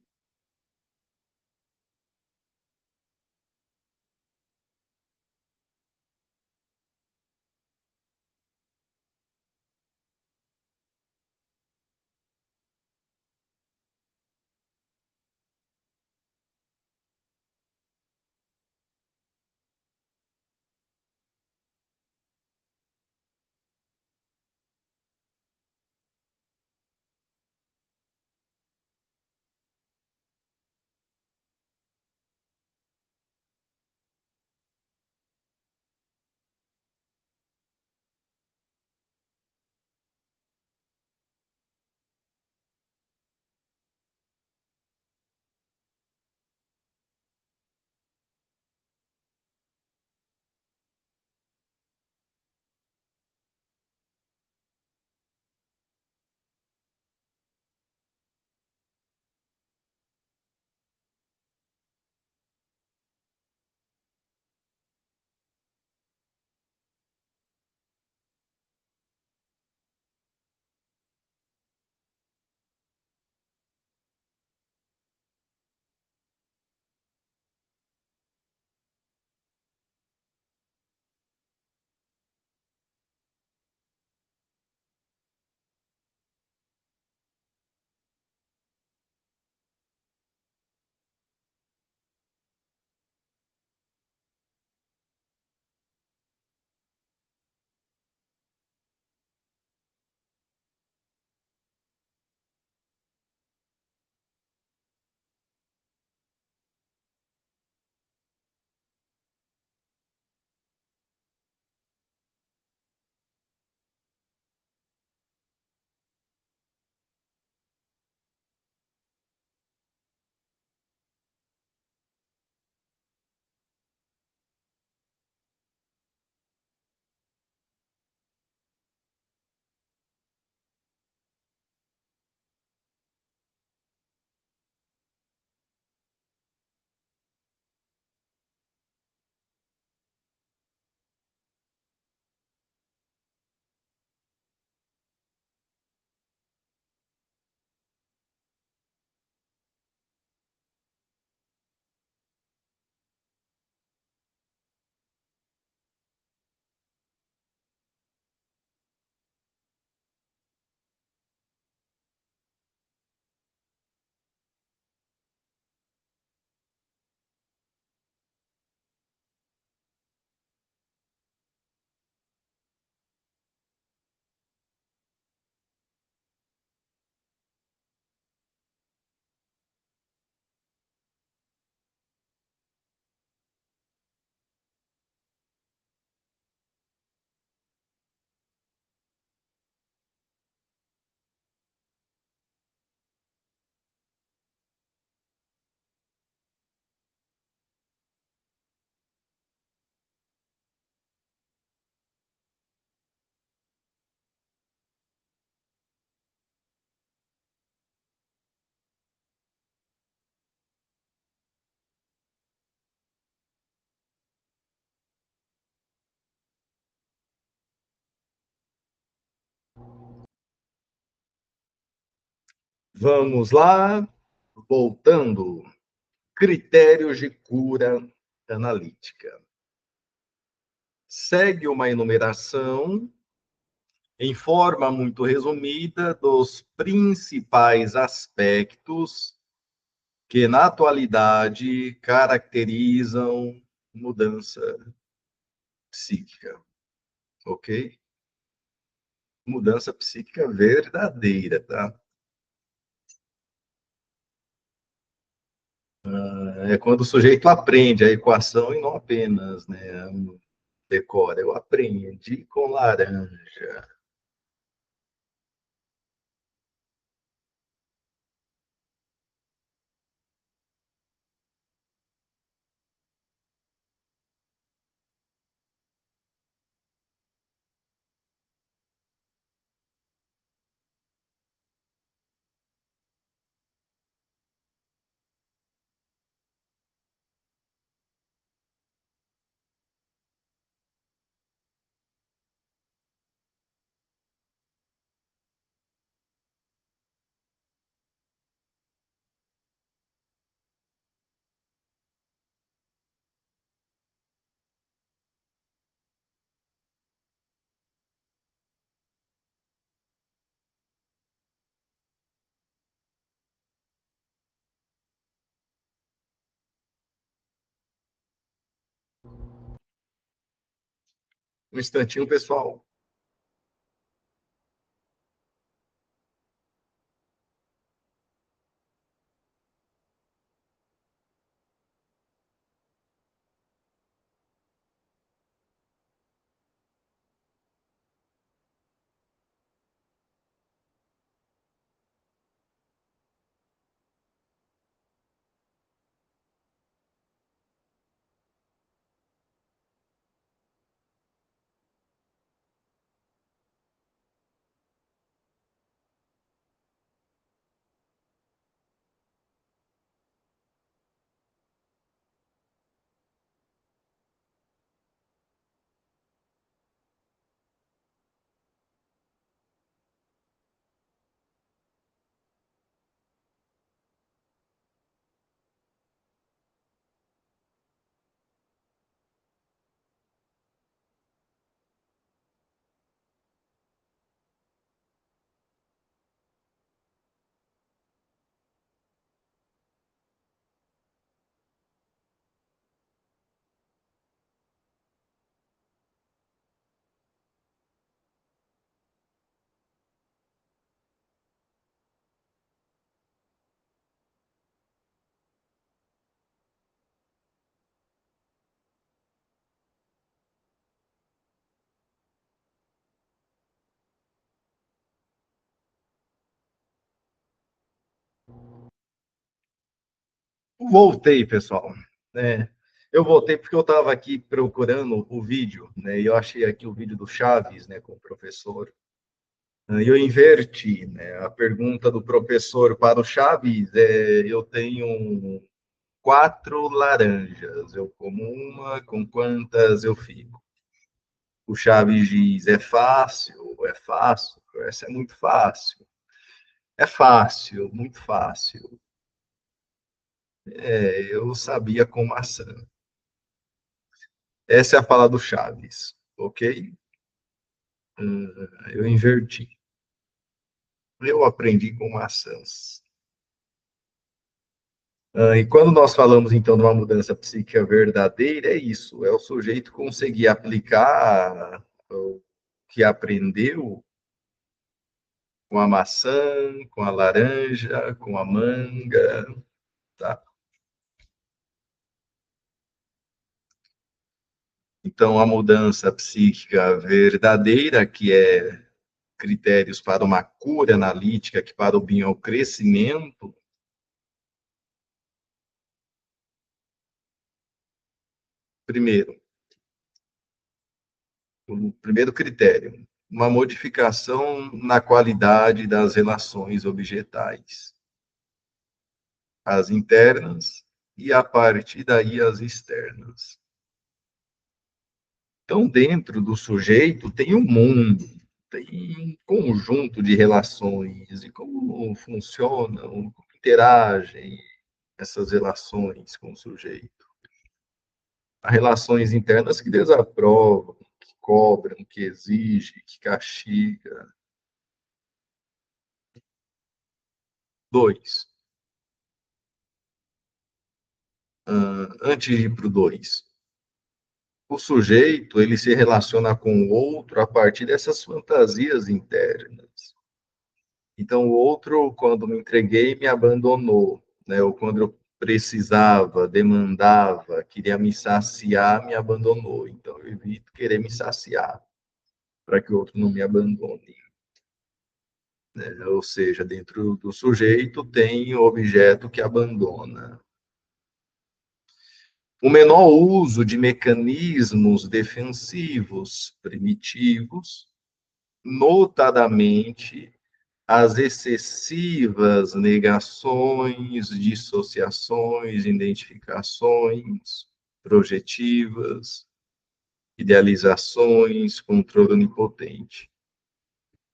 Speaker 1: Vamos lá, voltando. Critérios de cura analítica. Segue uma enumeração em forma muito resumida dos principais aspectos que na atualidade caracterizam mudança psíquica, ok? Mudança psíquica verdadeira, tá? É quando o sujeito aprende a equação e não apenas, né, decora. Eu aprendi com laranja. Um instantinho, pessoal. Voltei, pessoal. É, eu voltei porque eu estava aqui procurando o vídeo, né? E eu achei aqui o vídeo do Chaves, né, com o professor. E eu inverti, né? A pergunta do professor para o Chaves é: eu tenho 4 laranjas, eu como uma, com quantas eu fico? O Chaves diz: é fácil, essa é muito fácil. É fácil, muito fácil. Eu sabia com maçã. Essa é a fala do Chaves, ok? Eu inverti. Eu aprendi com maçãs. E quando nós falamos, então, de uma mudança psíquica verdadeira, é isso: é o sujeito conseguir aplicar o que aprendeu com a maçã, com a laranja, com a manga, tá? Então, a mudança psíquica verdadeira, que é critérios para uma cura analítica, que para o bem ao crescimento, primeiro, o primeiro critério, uma modificação na qualidade das relações objetais, as internas e, a partir daí, as externas. Então, dentro do sujeito tem o mundo, tem um conjunto de relações e como funcionam, como interagem essas relações com o sujeito. Há relações internas que desaprovam, que cobram, que exigem, que castigam. 2. Antes de ir para o 2. O sujeito, ele se relaciona com o outro a partir dessas fantasias internas. Então, o outro, quando me entreguei, me abandonou, né? Ou quando eu precisava, demandava, queria me saciar, me abandonou. Então, eu evito querer me saciar, para que o outro não me abandone. Né? Ou seja, dentro do sujeito tem o objeto que abandona. O menor uso de mecanismos defensivos primitivos, notadamente as excessivas negações, dissociações, identificações projetivas, idealizações, controle onipotente.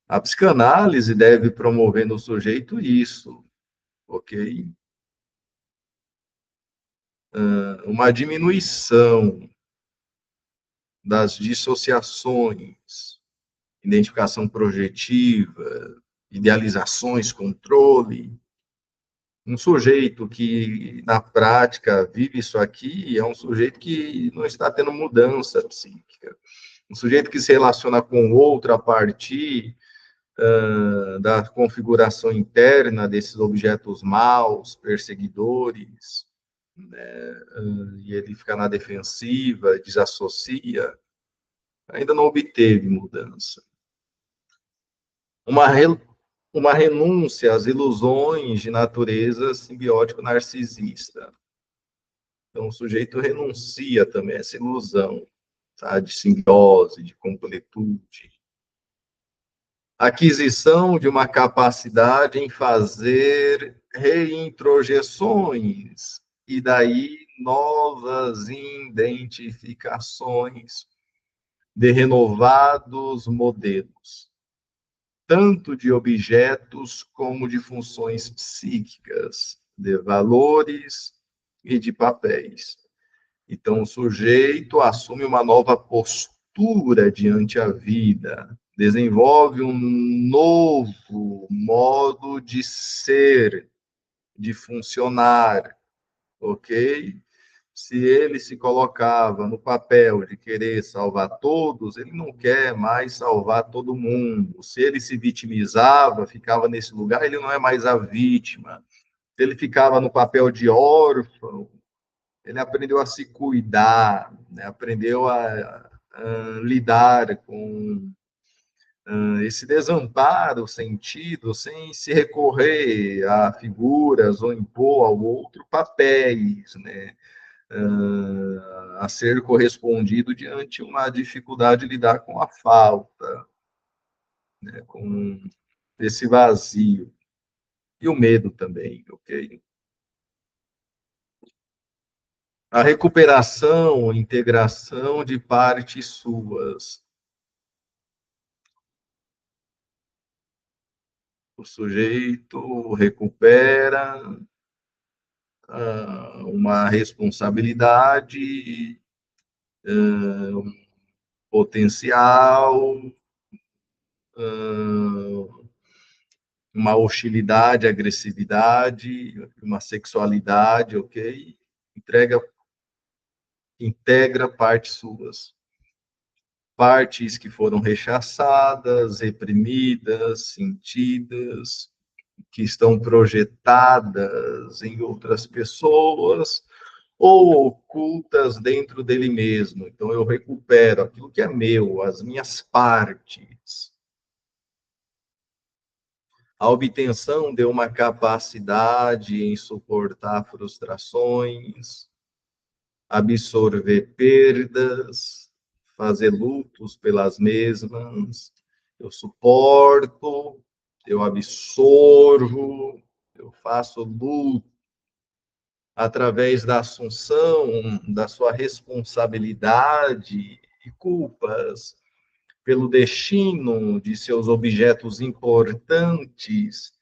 Speaker 1: A psicanálise deve promover no sujeito isso, ok? Uma diminuição das dissociações, identificação projetiva, idealizações, controle. Um sujeito que, na prática, vive isso aqui é um sujeito que não está tendo mudança psíquica. Um sujeito que se relaciona com o outro a partir da configuração interna desses objetos maus, perseguidores, né, e ele fica na defensiva, desassocia, ainda não obteve mudança. Uma renúncia às ilusões de natureza simbiótico-narcisista. Então, o sujeito renuncia também a essa ilusão, tá? De simbiose, de completude. Aquisição de uma capacidade em fazer reintrojeções, e daí novas identificações de renovados modelos, tanto de objetos como de funções psíquicas, de valores e de papéis. Então, o sujeito assume uma nova postura diante a vida, desenvolve um novo modo de ser, de funcionar, ok? Se ele se colocava no papel de querer salvar todos, ele não quer mais salvar todo mundo. Se ele se vitimizava, ficava nesse lugar, ele não é mais a vítima. Se ele ficava no papel de órfão, ele aprendeu a se cuidar, né? Aprendeu a lidar com esse desamparo sentido sem se recorrer a figuras ou impor ao outro papéis, né? A ser correspondido diante uma dificuldade de lidar com a falta, né? Com esse vazio. E o medo também, ok? A recuperação, integração de partes suas. O sujeito recupera uma responsabilidade, um potencial, uma hostilidade, agressividade, uma sexualidade, ok? Integra partes suas. Partes que foram rechaçadas, reprimidas, sentidas, que estão projetadas em outras pessoas ou ocultas dentro dele mesmo. Então, eu recupero aquilo que é meu, as minhas partes. A obtenção de uma capacidade em suportar frustrações, absorver perdas, fazer lutos pelas mesmas. Eu suporto, eu absorvo, eu faço luto através da assunção da sua responsabilidade e culpas pelo destino de seus objetos importantes,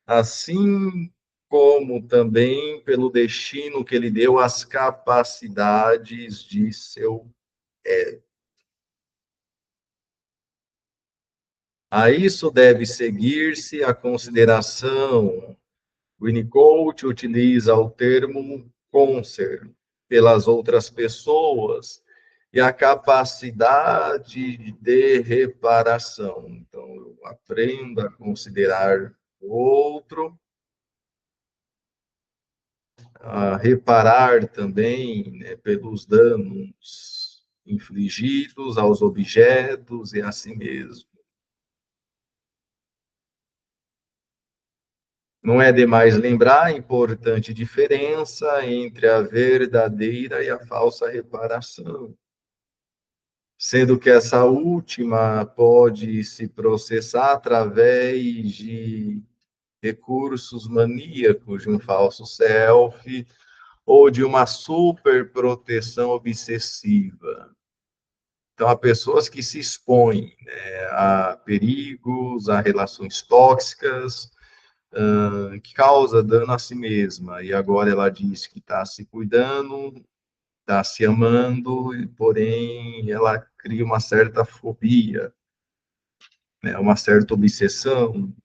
Speaker 1: assim como também pelo destino que ele deu às capacidades de seu ego. A isso deve seguir-se a consideração. Winnicott utiliza o termo concern pelas outras pessoas e a capacidade de reparação. Então, eu aprendo a considerar o outro, a reparar também, né, pelos danos infligidos aos objetos e a si mesmo. Não é demais lembrar a importante diferença entre a verdadeira e a falsa reparação, sendo que essa última pode se processar através de recursos maníacos de um falso self ou de uma superproteção obsessiva. Então, há pessoas que se expõem, né, a perigos, a relações tóxicas, que causa dano a si mesma. E agora ela diz que está se cuidando, está se amando, porém ela cria uma certa fobia, né, uma certa obsessão,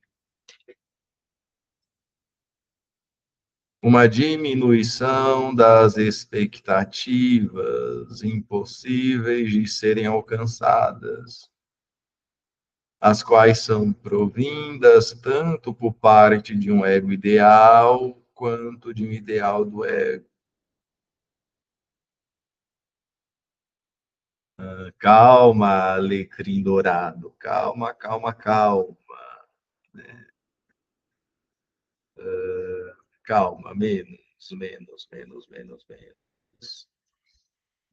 Speaker 1: uma diminuição das expectativas impossíveis de serem alcançadas, as quais são provindas tanto por parte de um ego ideal quanto de um ideal do ego. Calma, alecrim dourado, calma, calma, calma, calma, menos.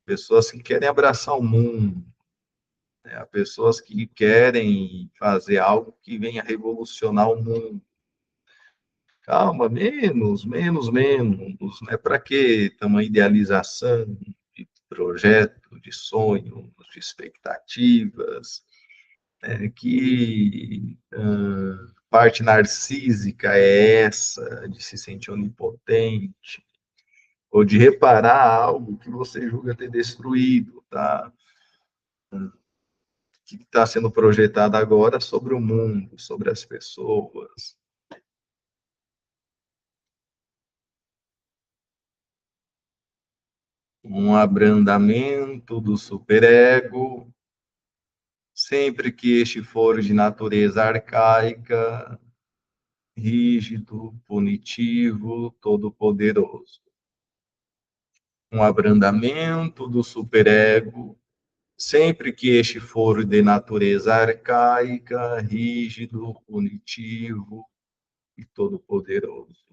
Speaker 1: Pessoas que querem abraçar o mundo, né? Pessoas que querem fazer algo que venha revolucionar o mundo. Calma, menos, né? Para que tamanha idealização de projeto, de sonho, de expectativas? Que parte narcísica é essa de se sentir onipotente ou de reparar algo que você julga ter destruído, tá? Que está sendo projetado agora sobre o mundo, sobre as pessoas. Um abrandamento do superego, sempre que este for de natureza arcaica, rígido, punitivo, todo-poderoso. Um abrandamento do superego, sempre que este for de natureza arcaica, rígido, punitivo e todo-poderoso.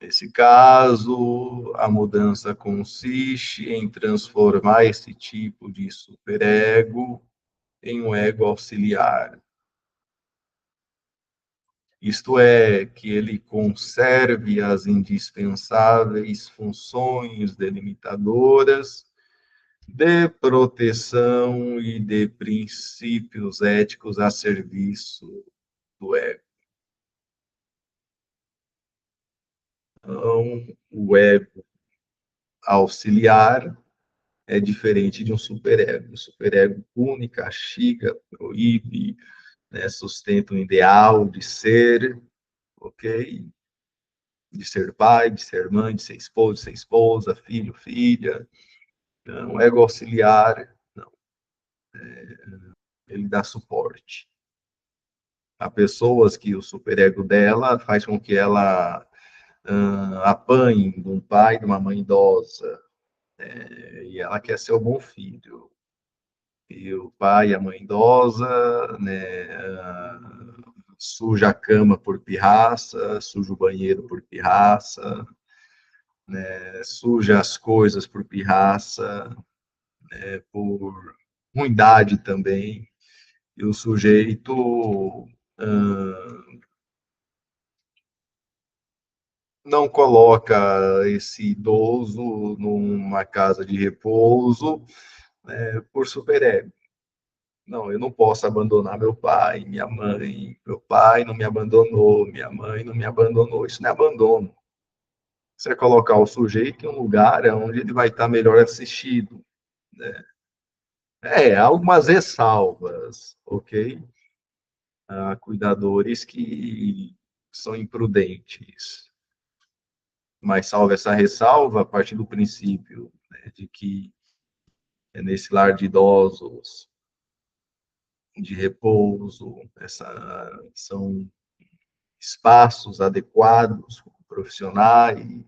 Speaker 1: Nesse caso, a mudança consiste em transformar esse tipo de superego em um ego auxiliar. Isto é, que ele conserve as indispensáveis funções delimitadoras de proteção e de princípios éticos a serviço do ego. Então, o ego auxiliar é diferente de um superego. O superego pune, castiga, proíbe, né, sustenta um ideal de ser, ok? De ser pai, de ser mãe, de ser esposa, filho, filha. Então, ego auxiliar, não, ele dá suporte. Há pessoas que o superego dela faz com que ela apanhe de um pai, de uma mãe idosa, e ela quer ser um bom filho. E o pai e a mãe idosa, né, suja a cama por pirraça, suja o banheiro por pirraça, né, suja as coisas por pirraça, por ruindade também. E o sujeito não coloca esse idoso numa casa de repouso, né, por superego. Não, eu não posso abandonar meu pai, minha mãe. Meu pai não me abandonou, minha mãe não me abandonou. Isso não é abandono. Você colocar o sujeito em um lugar onde ele vai estar melhor assistido, né? Algumas ressalvas, ok? Há cuidadores que são imprudentes, mas salvo essa ressalva, a partir do princípio, né, de que é nesse lar de idosos, de repouso, são espaços adequados, profissionais,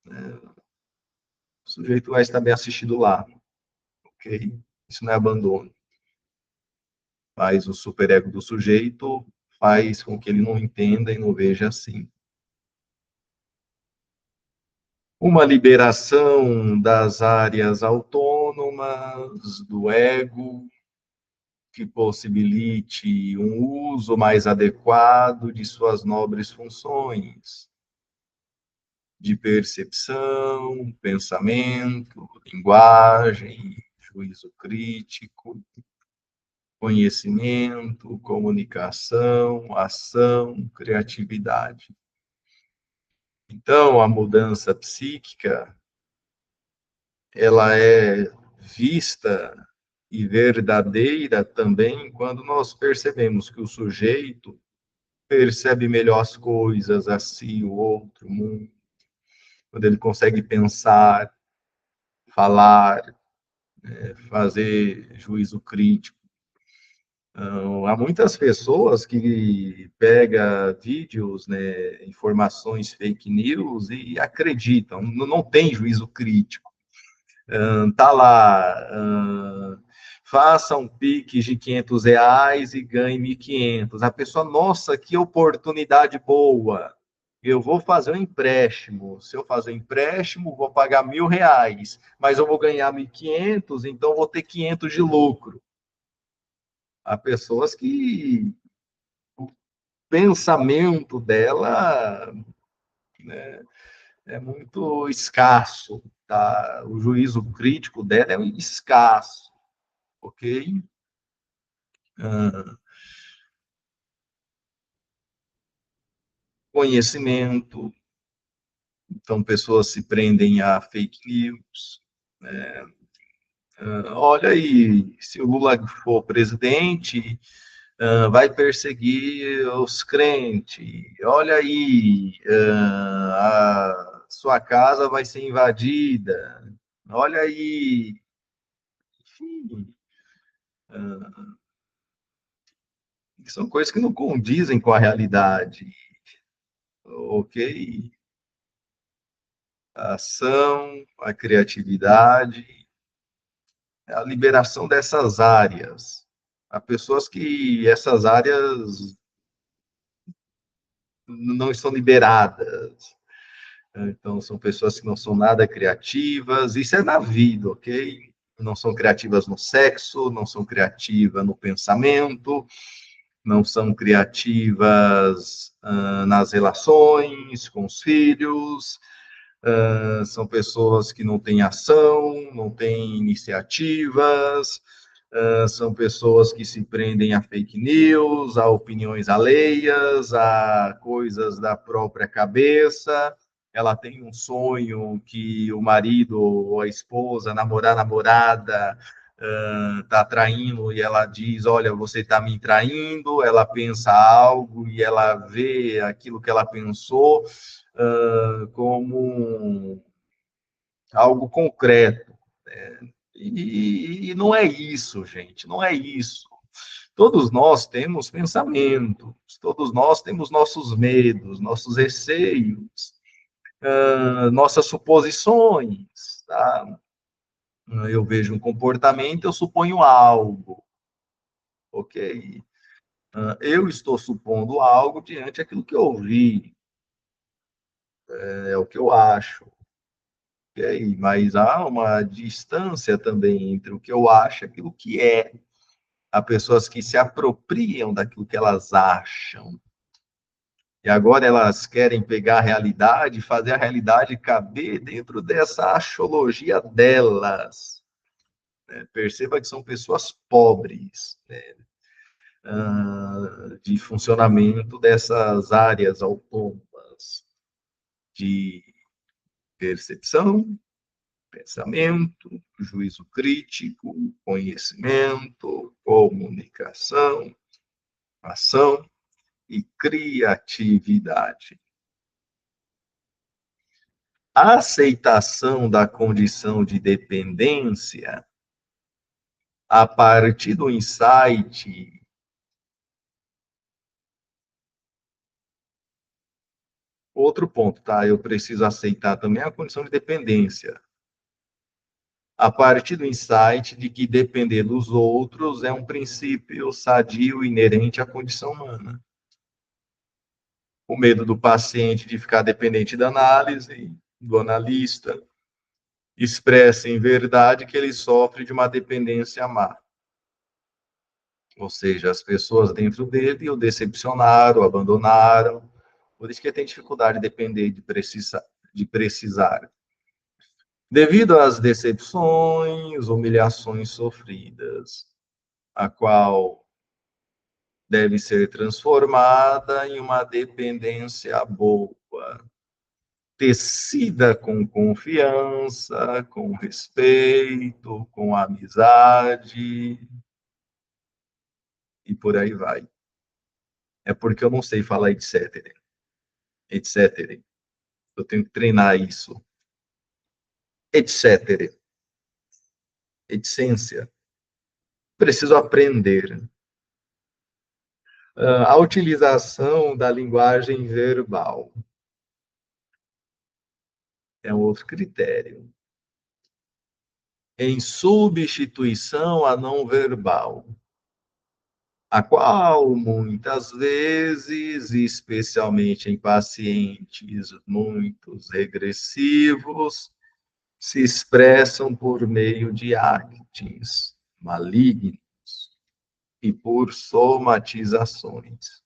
Speaker 1: né, o sujeito vai estar bem assistido lá, ok? Isso não é abandono. Mas o superego do sujeito faz com que ele não entenda e não veja assim. Uma liberação das áreas autônomas, do ego, que possibilite um uso mais adequado de suas nobres funções, de percepção, pensamento, linguagem, juízo crítico, conhecimento, comunicação, ação, criatividade. Então, a mudança psíquica, ela é vista e verdadeira também quando nós percebemos que o sujeito percebe melhor as coisas, a si, o outro, o mundo, quando ele consegue pensar, falar, fazer juízo crítico. Então, há muitas pessoas que pegam vídeos, né, informações fake news e acreditam, não tem juízo crítico. Tá lá, faça um Pix de R$ 500 e ganhe 1.500. A pessoa, nossa, que oportunidade boa. Eu vou fazer um empréstimo. Se eu fazer um empréstimo, vou pagar R$ 1.000, mas eu vou ganhar 1.500, então vou ter 500 de lucro. Há pessoas que o pensamento dela, né, é muito escasso, tá? O juízo crítico dela é escasso, ok? Conhecimento, então pessoas se prendem a fake news, né? Olha aí, se o Lula for presidente, vai perseguir os crentes. Olha aí, a sua casa vai ser invadida. Olha aí, enfim, são coisas que não condizem com a realidade, ok? A ação, a criatividade, a liberação dessas áreas. Há pessoas que essas áreas não estão liberadas. Então, são pessoas que não são nada criativas. Isso é na vida, ok? Não são criativas no sexo, não são criativas no pensamento, não são criativas nas relações com os filhos, são pessoas que não têm ação, não têm iniciativas, são pessoas que se prendem a fake news, a opiniões alheias, a coisas da própria cabeça. Ela tem um sonho que o marido ou a esposa, namorada, está traindo e ela diz, olha, você está me traindo. Ela pensa algo e ela vê aquilo que ela pensou como algo concreto. E não é isso, gente, não é isso. Todos nós temos pensamentos, todos nós temos nossos medos, nossos receios, nossas suposições, tá? Eu vejo um comportamento, eu suponho algo, ok? Eu estou supondo algo diante daquilo que eu vi, é o que eu acho, ok? Mas há uma distância também entre o que eu acho e aquilo que é. Há pessoas que se apropriam daquilo que elas acham. E agora elas querem pegar a realidade e fazer a realidade caber dentro dessa axiologia delas. né? Perceba que são pessoas pobres, né? De funcionamento dessas áreas autônomas de percepção, pensamento, juízo crítico, conhecimento, comunicação, ação e criatividade. A aceitação da condição de dependência a partir do insight. Outro ponto, tá? Eu preciso aceitar também a condição de dependência. A partir do insight de que depender dos outros é um princípio sadio inerente à condição humana. O medo do paciente de ficar dependente da análise, do analista, expressa em verdade que ele sofre de uma dependência má. Ou seja, as pessoas dentro dele o decepcionaram, o abandonaram, por isso que ele tem dificuldade de depender, de precisar. Devido às decepções, humilhações sofridas, a qual deve ser transformada em uma dependência boa, tecida com confiança, com respeito, com amizade, e por aí vai. É porque eu não sei falar etc. Etc. Eu tenho que treinar isso. Etc. Essência. Preciso aprender. A utilização da linguagem verbal é um outro critério. Em substituição à não verbal, a qual muitas vezes, especialmente em pacientes muito regressivos, se expressam por meio de actos malignos e por somatizações.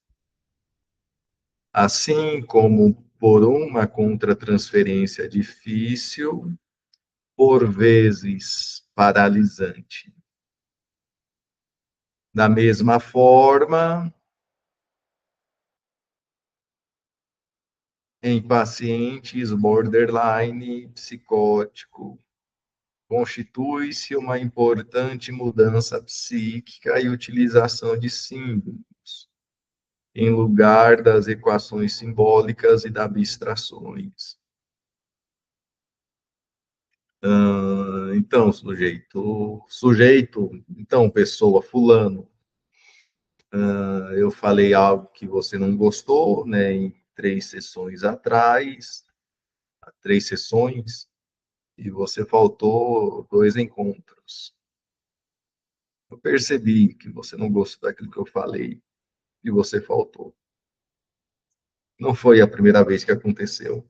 Speaker 1: Assim como por uma contratransferência difícil, por vezes paralisante. Da mesma forma, em pacientes borderline psicótico, constitui-se uma importante mudança psíquica e utilização de símbolos, em lugar das equações simbólicas e das abstrações. Então, então, pessoa, fulano, eu falei algo que você não gostou, né, em 3 sessões atrás, 3 sessões, e você faltou 2 encontros. Eu percebi que você não gostou daquilo que eu falei, e você faltou. Não foi a primeira vez que aconteceu.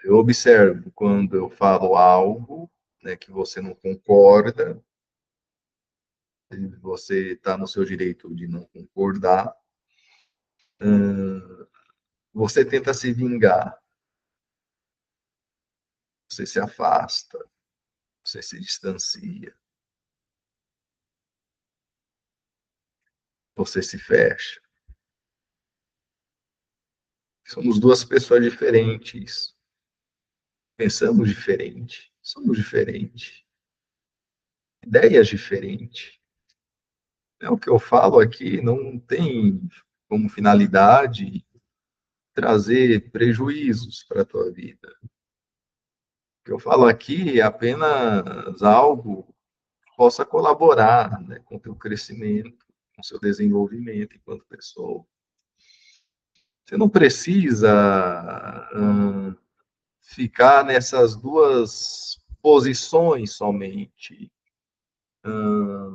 Speaker 1: Eu observo quando eu falo algo, né, que você não concorda, você está no seu direito de não concordar, você tenta se vingar, você se afasta, você se distancia, você se fecha. Somos duas pessoas diferentes, pensamos diferente, somos diferentes, ideias diferentes. O que eu falo aqui não tem como finalidade trazer prejuízos para a tua vida. O que eu falo aqui é apenas algo que possa colaborar, né, com o teu crescimento, com o seu desenvolvimento enquanto pessoa. Você não precisa ficar nessas duas posições somente.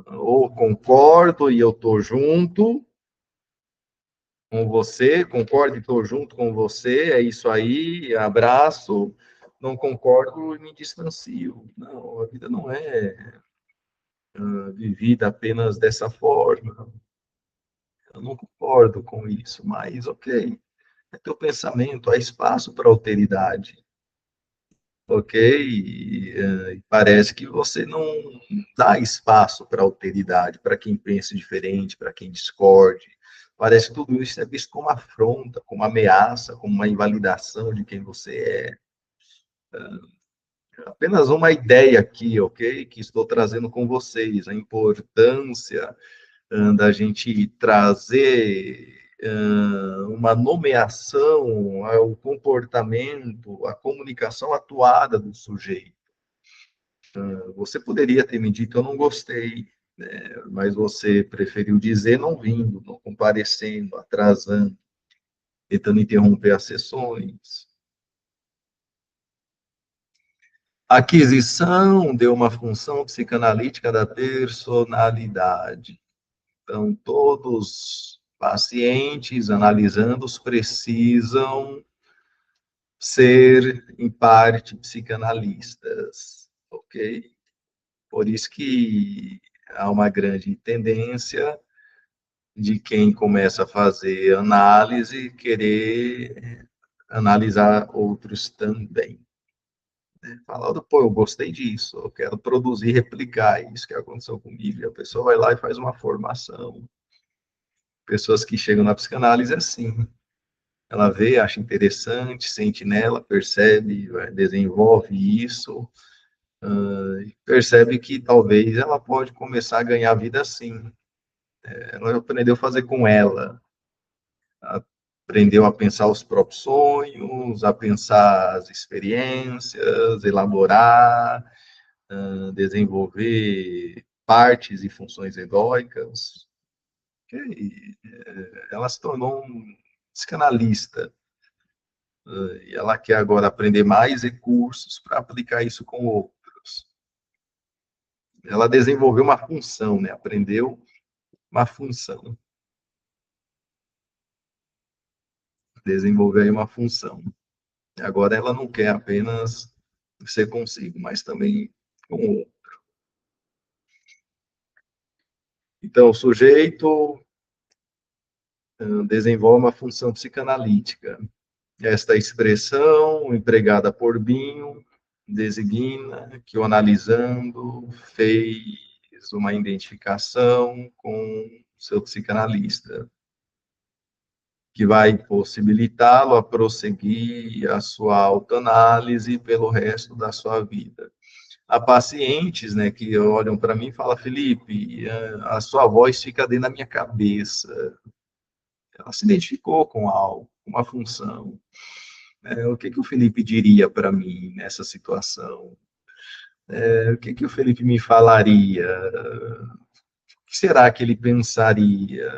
Speaker 1: Ou concordo e eu estou junto com você, concordo e estou junto com você, é isso aí, abraço. Não concordo e me distancio. Não, a vida não é vivida apenas dessa forma. Eu não concordo com isso, mas ok. É teu pensamento, há espaço para alteridade. ok? E parece que você não dá espaço para alteridade, para quem pensa diferente, para quem discorde. Parece que tudo isso é visto como afronta, como ameaça, como uma invalidação de quem você é. Apenas uma ideia aqui, ok? Que estou trazendo com vocês, a importância da gente trazer uma nomeação ao comportamento, à comunicação atuada do sujeito. Você poderia ter me dito, eu não gostei, né? Mas você preferiu dizer não vindo, não comparecendo, atrasando, tentando interromper as sessões. Aquisição de uma função psicanalítica da personalidade. Então, todos pacientes analisandos precisam ser, em parte, psicanalistas, ok? Por isso que há uma grande tendência de quem começa a fazer análise querer analisar outros também. Falando, pô, eu gostei disso, eu quero produzir, replicar isso que aconteceu comigo. E a pessoa vai lá e faz uma formação. Pessoas que chegam na psicanálise assim. Ela vê, acha interessante, sente nela, percebe, desenvolve isso, percebe que talvez ela pode começar a ganhar vida assim. Ela aprendeu a fazer com ela, aprendeu a pensar os próprios sonhos, a pensar as experiências, elaborar, desenvolver partes e funções egóicas. E ela se tornou um psicanalista. E ela quer agora aprender mais recursos para aplicar isso com outros. Ela desenvolveu uma função, né? Aprendeu uma função. Desenvolveu uma função. Agora ela não quer apenas ser consigo, mas também com o outro. Então, o sujeito desenvolve uma função psicanalítica. Esta expressão, empregada por Binho, designa que o analisando fez uma identificação com seu psicanalista, que vai possibilitá-lo a prosseguir a sua autoanálise pelo resto da sua vida. Há pacientes, né, que olham para mim e falam, Felipe, a sua voz fica dentro da minha cabeça. Ela se identificou com algo, com uma função. O que o Felipe diria para mim nessa situação? O que o Felipe me falaria? O que será que ele pensaria?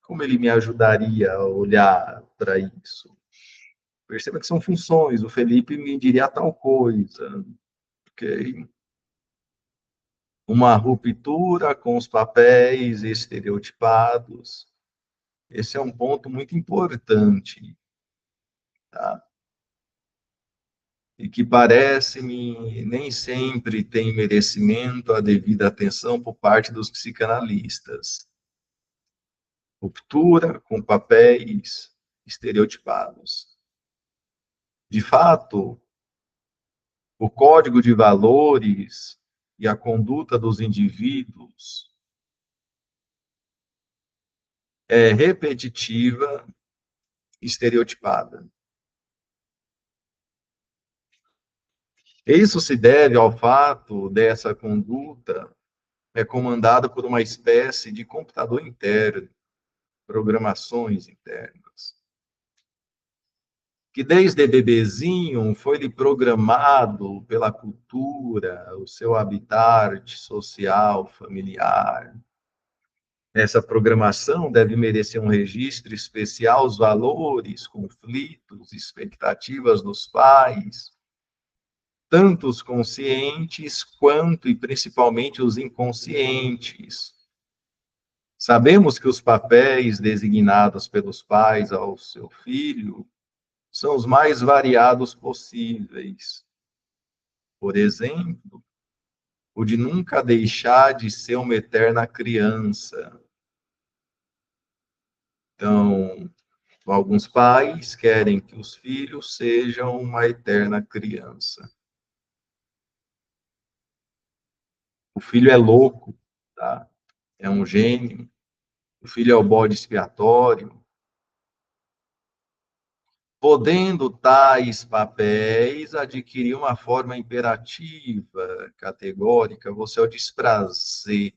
Speaker 1: Como ele me ajudaria a olhar para isso? Perceba que são funções. O Felipe me diria tal coisa. Ok? Uma ruptura com os papéis estereotipados. Esse é um ponto muito importante, tá? E que parece-me nem sempre tem merecimento a devida atenção por parte dos psicanalistas. Ruptura com papéis estereotipados. De fato, o código de valores e a conduta dos indivíduos é repetitiva, estereotipada. Isso se deve ao fato dessa conduta é comandada por uma espécie de computador interno, programações internas, que desde bebezinho foi-lhe programado pela cultura, o seu habitat social, familiar. Essa programação deve merecer um registro especial, os valores, conflitos, expectativas dos pais, tanto os conscientes quanto e principalmente os inconscientes. Sabemos que os papéis designados pelos pais ao seu filho são os mais variados possíveis. Por exemplo, o de nunca deixar de ser uma eterna criança. Então, alguns pais querem que os filhos sejam uma eterna criança. O filho é louco, tá? É um gênio. O filho é o bode expiatório. Podendo tais papéis adquirir uma forma imperativa, categórica, você é o desprazer,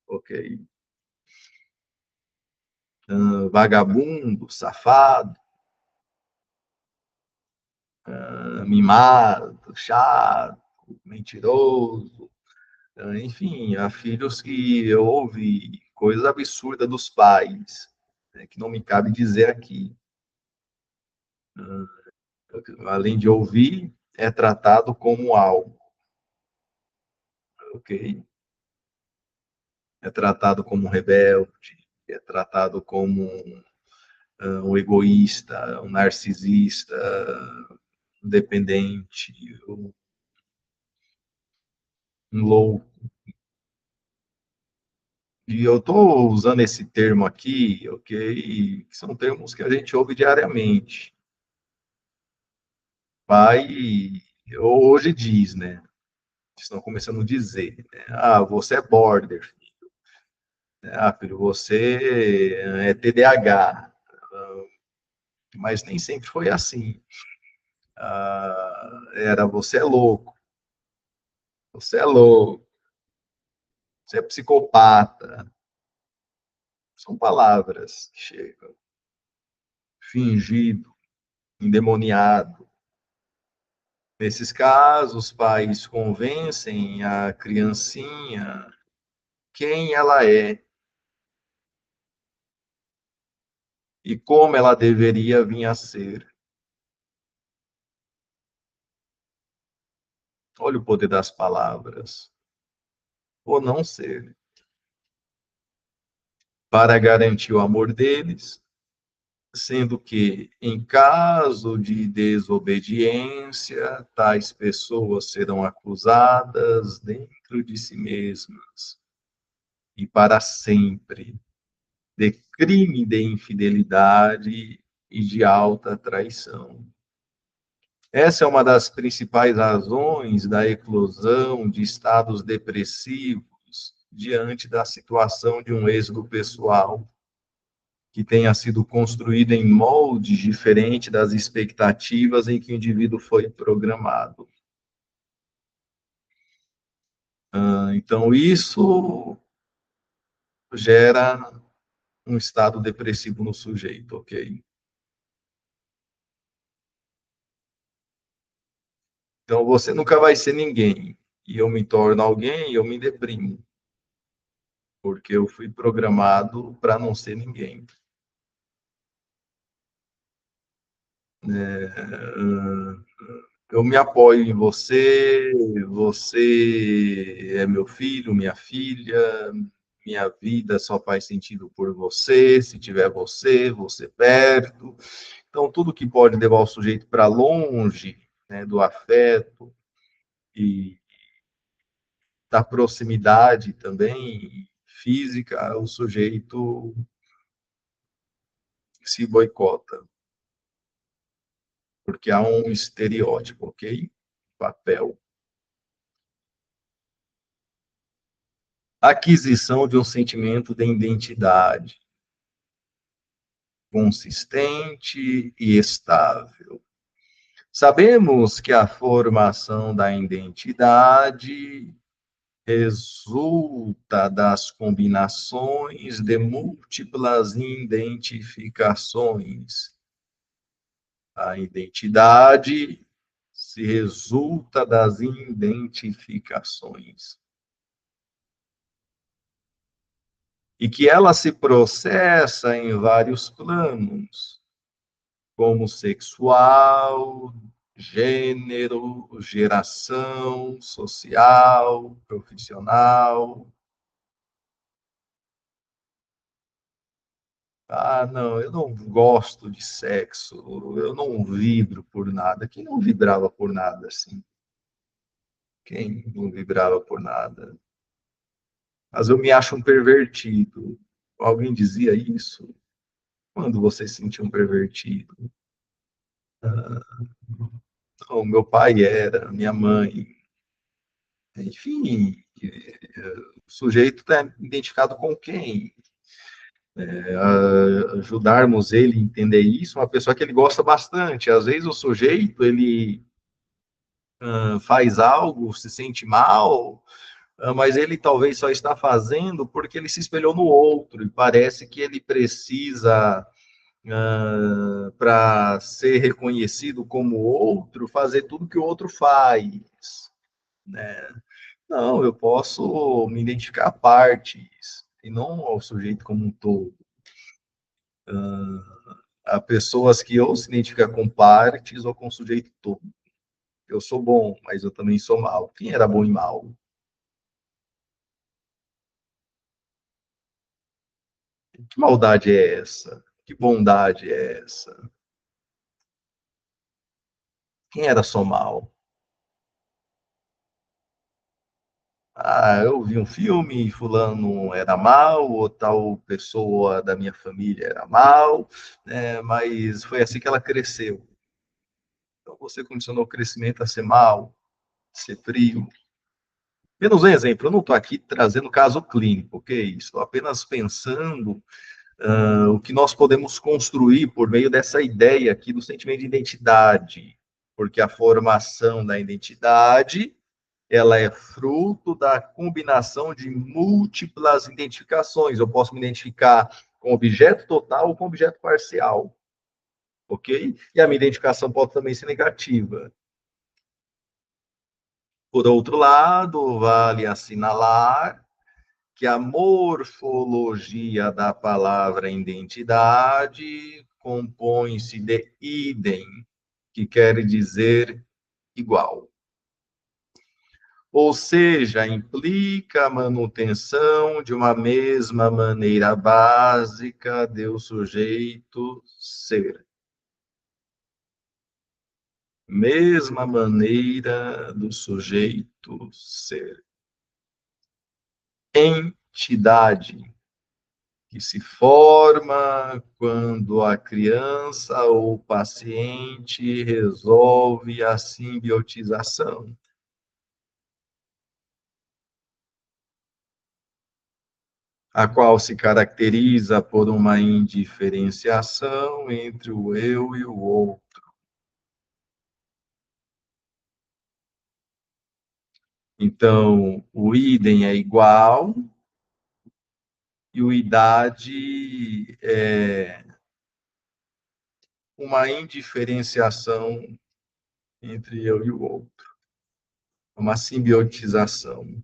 Speaker 1: ok? Vagabundo, safado, mimado, chato, mentiroso, enfim, há filhos que ouvem coisas absurdas dos pais, né, que não me cabe dizer aqui. Além de ouvir, é tratado como algo, ok? É tratado como um rebelde, é tratado como um egoísta, um narcisista, um dependente, um louco. E eu estou usando esse termo aqui, ok? Que são termos que a gente ouve diariamente. Pai, hoje diz, né? Estão começando a dizer, né? Ah, você é border. Ah, filho, você é TDAH. Mas nem sempre foi assim. Era você é louco, você é louco, você é psicopata. São palavras que chegam. Fingido, endemoniado. Nesses casos, os pais convencem a criancinha quem ela é e como ela deveria vir a ser. Olha o poder das palavras. Ou não ser. Para garantir o amor deles, sendo que, em caso de desobediência, tais pessoas serão acusadas dentro de si mesmas e para sempre de crime de infidelidade e de alta traição. Essa é uma das principais razões da eclosão de estados depressivos diante da situação de um êxodo pessoal que tenha sido construído em moldes diferentes das expectativas em que o indivíduo foi programado. Então, isso gera um estado depressivo no sujeito, ok? Então, você nunca vai ser ninguém. E eu me torno alguém e eu me deprimo. Porque eu fui programado para não ser ninguém. Eu me apoio em você, você é meu filho, minha filha, minha vida só faz sentido por você, se tiver você, você perto. Então, tudo que pode levar o sujeito para longe, né, do afeto e da proximidade também física, o sujeito se boicota, porque há um estereótipo, ok? Papel. Aquisição de um sentimento de identidade consistente e estável. Sabemos que a formação da identidade resulta das combinações de múltiplas identificações. A identidade se resulta das identificações. E que ela se processa em vários planos, como sexual, gênero, geração, social, profissional. Ah, não, eu não gosto de sexo, eu não vibro por nada. Quem não vibrava por nada assim? Quem não vibrava por nada? Mas eu me acho um pervertido. Alguém dizia isso? Quando você se sentia um pervertido? Ah, não, meu pai era, minha mãe. Enfim, o sujeito está identificado com quem? Ajudarmos ele a entender isso, uma pessoa que ele gosta bastante. Às vezes o sujeito, ele faz algo, se sente mal, mas ele talvez só está fazendo porque ele se espelhou no outro, e parece que ele precisa, para ser reconhecido como outro, fazer tudo que o outro faz, né? Não, eu posso me identificar a partes, e não ao sujeito como um todo. Há pessoas que ou se identificam com partes ou com o sujeito todo. Eu sou bom, mas eu também sou mal. Quem era bom e mal? Que maldade é essa? Que bondade é essa? Quem era só mal? Ah, eu vi um filme, fulano era mal, ou tal pessoa da minha família era mal, né? Mas foi assim que ela cresceu. Então você condicionou o crescimento a ser mal, ser frio. Menos um exemplo, eu não estou aqui trazendo caso clínico, ok? Estou apenas pensando o que nós podemos construir por meio dessa ideia aqui do sentimento de identidade, porque a formação da identidade, ela é fruto da combinação de múltiplas identificações. Eu posso me identificar com objeto total ou com objeto parcial, ok? E a minha identificação pode também ser negativa. Por outro lado, vale assinalar que a morfologia da palavra identidade compõe-se de idem, que quer dizer igual. Ou seja, implica a manutenção de uma mesma maneira básica de o sujeito ser. Mesma maneira do sujeito ser. Entidade que se forma quando a criança ou o paciente resolve a simbiotização, a qual se caracteriza por uma indiferenciação entre o eu e o outro. Então, o idem é igual e o idade é uma indiferenciação entre eu e o outro, uma simbiotização.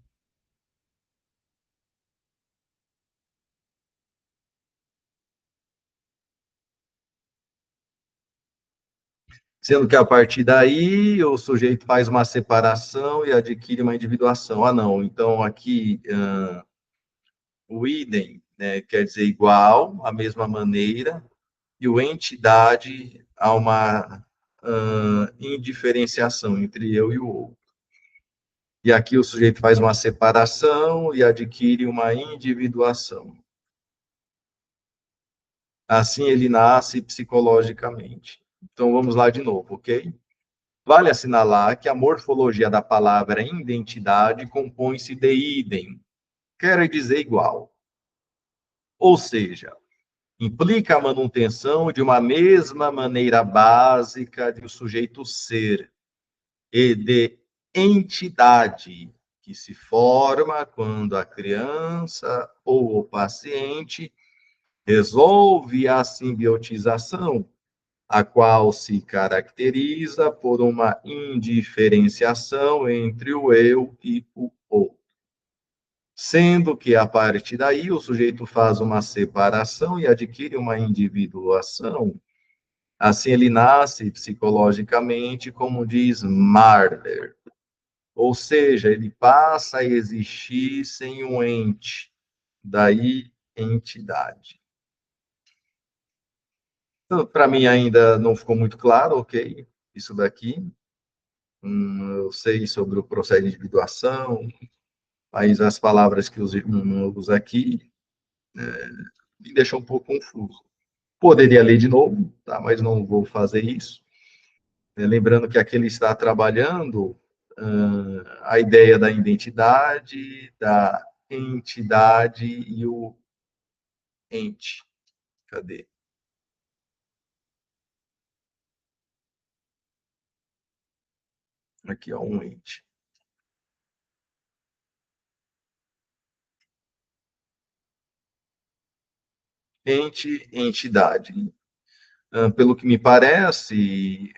Speaker 1: Sendo que a partir daí o sujeito faz uma separação e adquire uma individuação. Ah, não, então aqui o idem, né, quer dizer igual, a mesma maneira, e o entidade há uma indiferenciação entre eu e o outro. E aqui o sujeito faz uma separação e adquire uma individuação. Assim ele nasce psicologicamente. Então vamos lá de novo, ok? Vale assinalar que a morfologia da palavra identidade compõe-se de idem, quer dizer igual. Ou seja, implica a manutenção de uma mesma maneira básica de o sujeito ser e de entidade que se forma quando a criança ou o paciente resolve a simbiotização, a qual se caracteriza por uma indiferenciação entre o eu e o outro. Sendo que, a partir daí, o sujeito faz uma separação e adquire uma individuação. Assim, ele nasce psicologicamente, como diz Marder. Ou seja, ele passa a existir sem um ente. Daí, entidade. Então, para mim ainda não ficou muito claro, ok? Isso daqui. Eu sei sobre o processo de individuação, mas as palavras que uso aqui me deixam um pouco confuso. Poderia ler de novo, tá? Mas não vou fazer isso. Lembrando que aqui ele está trabalhando a ideia da identidade, da entidade e o ente. Cadê? Aqui, ó, um ente. Ente, entidade. Pelo que me parece,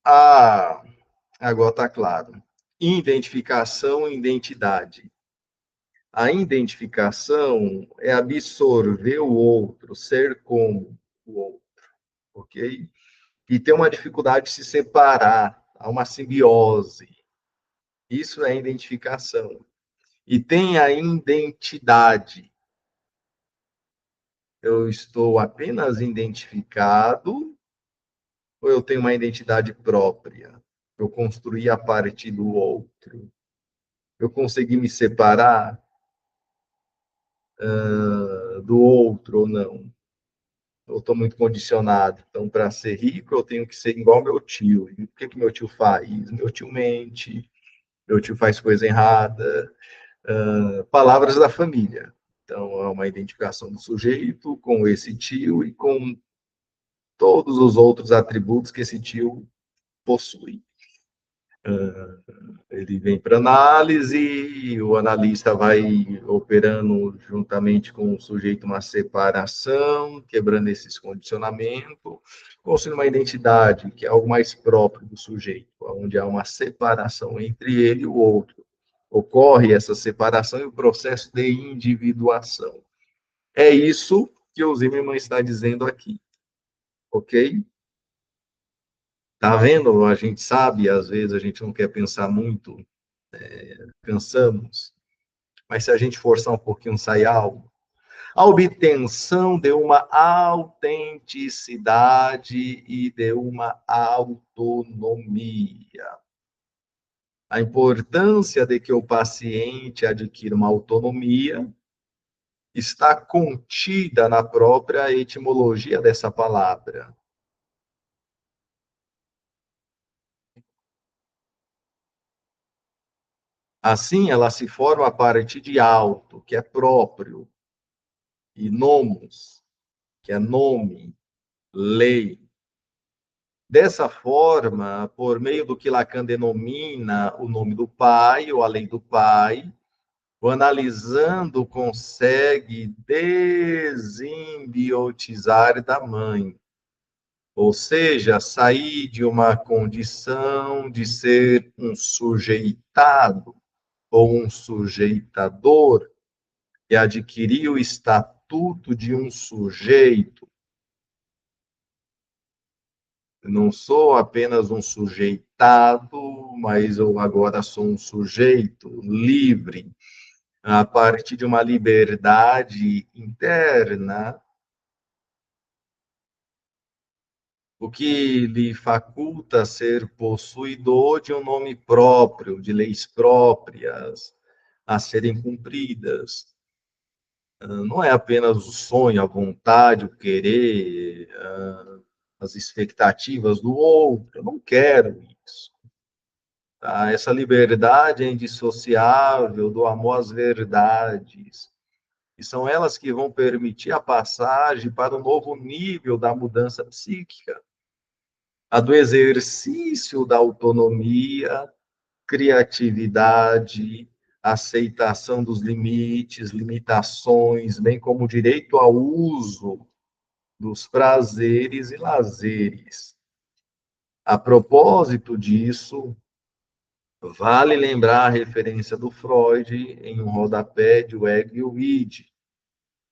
Speaker 1: agora está claro. Identificação e identidade. A identificação é absorver o outro, ser como o outro, ok? E ter uma dificuldade de se separar, há uma simbiose. Isso é identificação. E tem a identidade. Eu estou apenas identificado ou eu tenho uma identidade própria? Eu construí a partir do outro. Eu consegui me separar do outro ou não? Eu estou muito condicionado. Então, para ser rico, eu tenho que ser igual meu tio. E o que que meu tio faz? Meu tio mente, meu tio faz coisa errada. Palavras da família. Então, é uma identificação do sujeito com esse tio e com todos os outros atributos que esse tio possui. Ele vem para análise, o analista vai operando juntamente com o sujeito uma separação, quebrando esses condicionamentos, construindo uma identidade, que é algo mais próprio do sujeito, onde há uma separação entre ele e o outro. Ocorre essa separação e o processo de individuação. É isso que o Zimmermann está dizendo aqui, ok? Tá vendo? A gente sabe, às vezes a gente não quer pensar muito, cansamos, mas se a gente forçar um pouquinho, sai algo. A obtenção de uma autenticidade e de uma autonomia. A importância de que o paciente adquira uma autonomia está contida na própria etimologia dessa palavra. Assim, ela se forma a partir de auto, que é próprio, e nomos, que é nome, lei. Dessa forma, por meio do que Lacan denomina o nome do pai, ou a lei do pai, o analisando consegue desimbiotizar da mãe, ou seja, sair de uma condição de ser um sujeitado ou um sujeitador e adquirir o estatuto de um sujeito. Não sou apenas um sujeitado, mas eu agora sou um sujeito livre, a partir de uma liberdade interna, o que lhe faculta ser possuidor de um nome próprio, de leis próprias a serem cumpridas. Não é apenas o sonho, a vontade, o querer, as expectativas do outro. Eu não quero isso. Tá? Essa liberdade é indissociável do amor às verdades. E são elas que vão permitir a passagem para um novo nível da mudança psíquica, a do exercício da autonomia, criatividade, aceitação dos limites, limitações, bem como o direito ao uso dos prazeres e lazeres. A propósito disso, vale lembrar a referência do Freud em um rodapé de O Ego e o Id.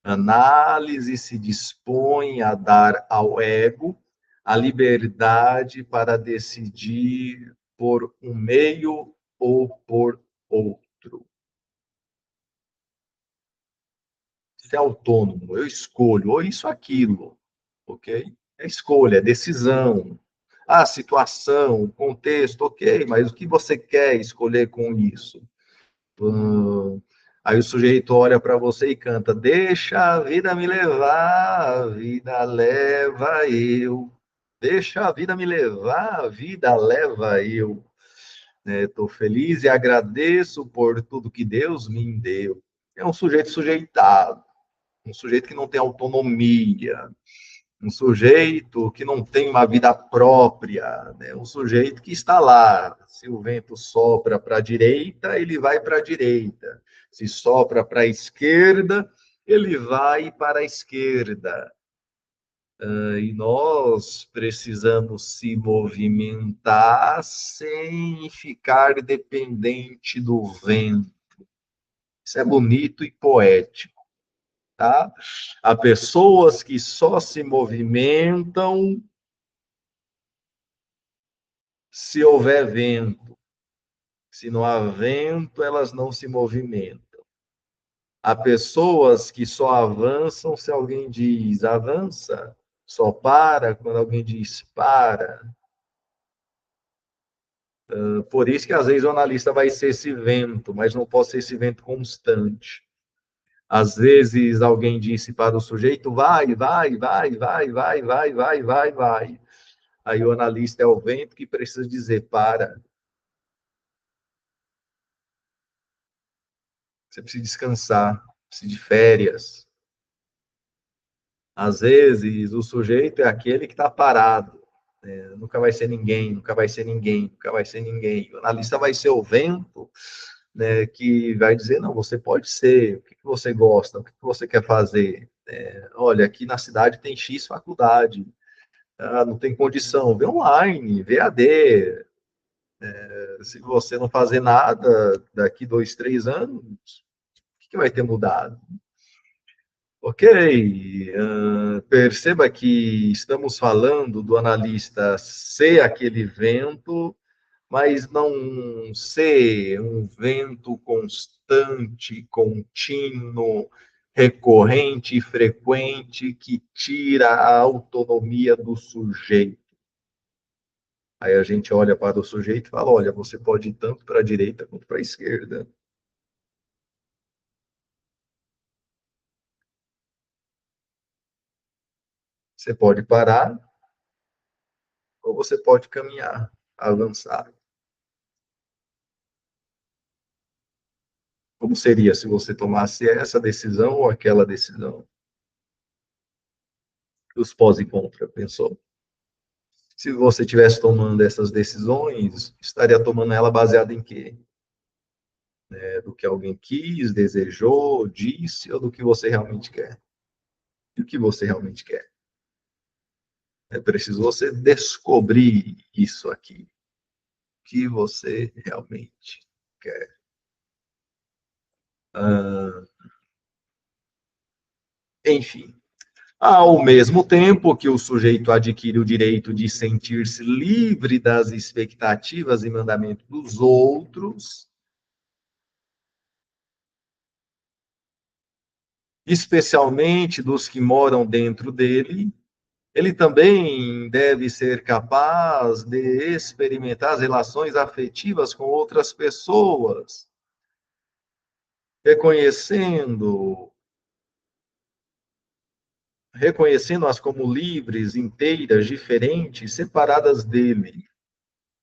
Speaker 1: Análise se dispõe a dar ao ego a liberdade para decidir por um meio ou por outro. Ser autônomo, eu escolho, ou isso, aquilo, ok? É escolha, é decisão. A situação, contexto, ok, mas o que você quer escolher com isso? Aí o sujeito olha para você e canta: deixa a vida me levar, a vida leva eu. Deixa a vida me levar, a vida leva eu. Estou feliz e agradeço por tudo que Deus me deu. É um sujeito sujeitado, um sujeito que não tem autonomia, um sujeito que não tem uma vida própria, né? Um sujeito que está lá. Se o vento sopra para a direita, ele vai para a direita. Se sopra para a esquerda, ele vai para a esquerda. E nós precisamos se movimentar sem ficar dependente do vento. Isso é bonito e poético, tá? Há pessoas que só se movimentam se houver vento. Se não há vento, elas não se movimentam. Há pessoas que só avançam se alguém diz avança, só para quando alguém diz para. Por isso que às vezes o analista vai ser esse vento, mas não pode ser esse vento constante. Às vezes alguém disse para o sujeito, vai, vai, vai, vai, vai, vai, vai, vai, vai. Aí o analista é o vento que precisa dizer, para, você precisa descansar, precisa de férias. Às vezes o sujeito é aquele que está parado, né? Nunca vai ser ninguém, nunca vai ser ninguém, nunca vai ser ninguém. O analista vai ser o vento, né, que vai dizer, não, você pode ser, o que você gosta, o que você quer fazer. Olha, aqui na cidade tem X faculdade, não tem condição, vê online, vê AD. Se você não fazer nada daqui 2, 3 anos, o que vai ter mudado? Ok, perceba que estamos falando do analista ser aquele vento, mas não ser um vento constante, contínuo, recorrente e frequente que tira a autonomia do sujeito. Aí a gente olha para o sujeito e fala: olha, você pode ir tanto para a direita quanto para a esquerda. Você pode parar ou você pode caminhar, avançar. Como seria se você tomasse essa decisão ou aquela decisão? Os pós e contras, pensou? Se você estivesse tomando essas decisões, estaria tomando ela baseada em quê? Do que alguém quis, desejou, disse, ou do que você realmente quer? E o que você realmente quer? É preciso você descobrir isso aqui. O que você realmente quer. Ah, enfim. Ao mesmo tempo que o sujeito adquire o direito de sentir-se livre das expectativas e mandamentos dos outros, especialmente dos que moram dentro dele, ele também deve ser capaz de experimentar as relações afetivas com outras pessoas, reconhecendo, reconhecendo-as como livres, inteiras, diferentes, separadas dele,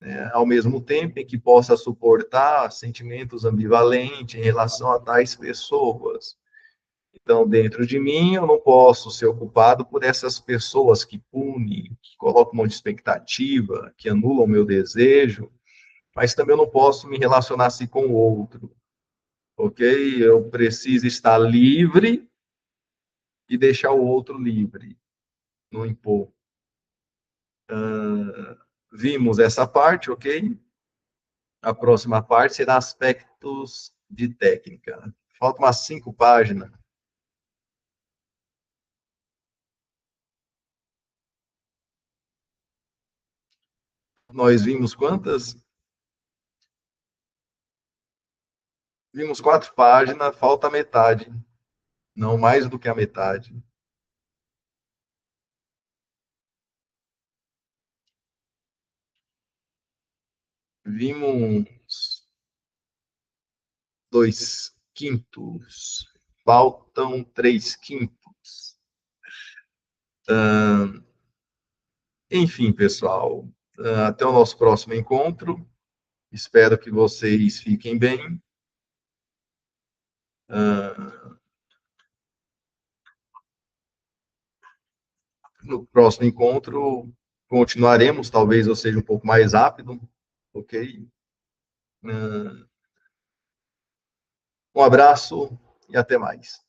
Speaker 1: né? Ao mesmo tempo em que possa suportar sentimentos ambivalentes em relação a tais pessoas. Então, dentro de mim, eu não posso ser ocupado por essas pessoas que punem, que colocam um monte de expectativa, que anulam o meu desejo, mas também eu não posso me relacionar assim com o outro, ok? Eu preciso estar livre e deixar o outro livre, não impor. Vimos essa parte, ok? A próxima parte será aspectos de técnica. Faltam umas 5 páginas. Nós vimos quantas? Vimos 4 páginas, falta a metade. Não mais do que a metade. Vimos 2/5. Faltam 3/5. Enfim, pessoal, até o nosso próximo encontro. Espero que vocês fiquem bem. No próximo encontro, continuaremos, talvez eu seja um pouco mais rápido, ok? Um abraço e até mais.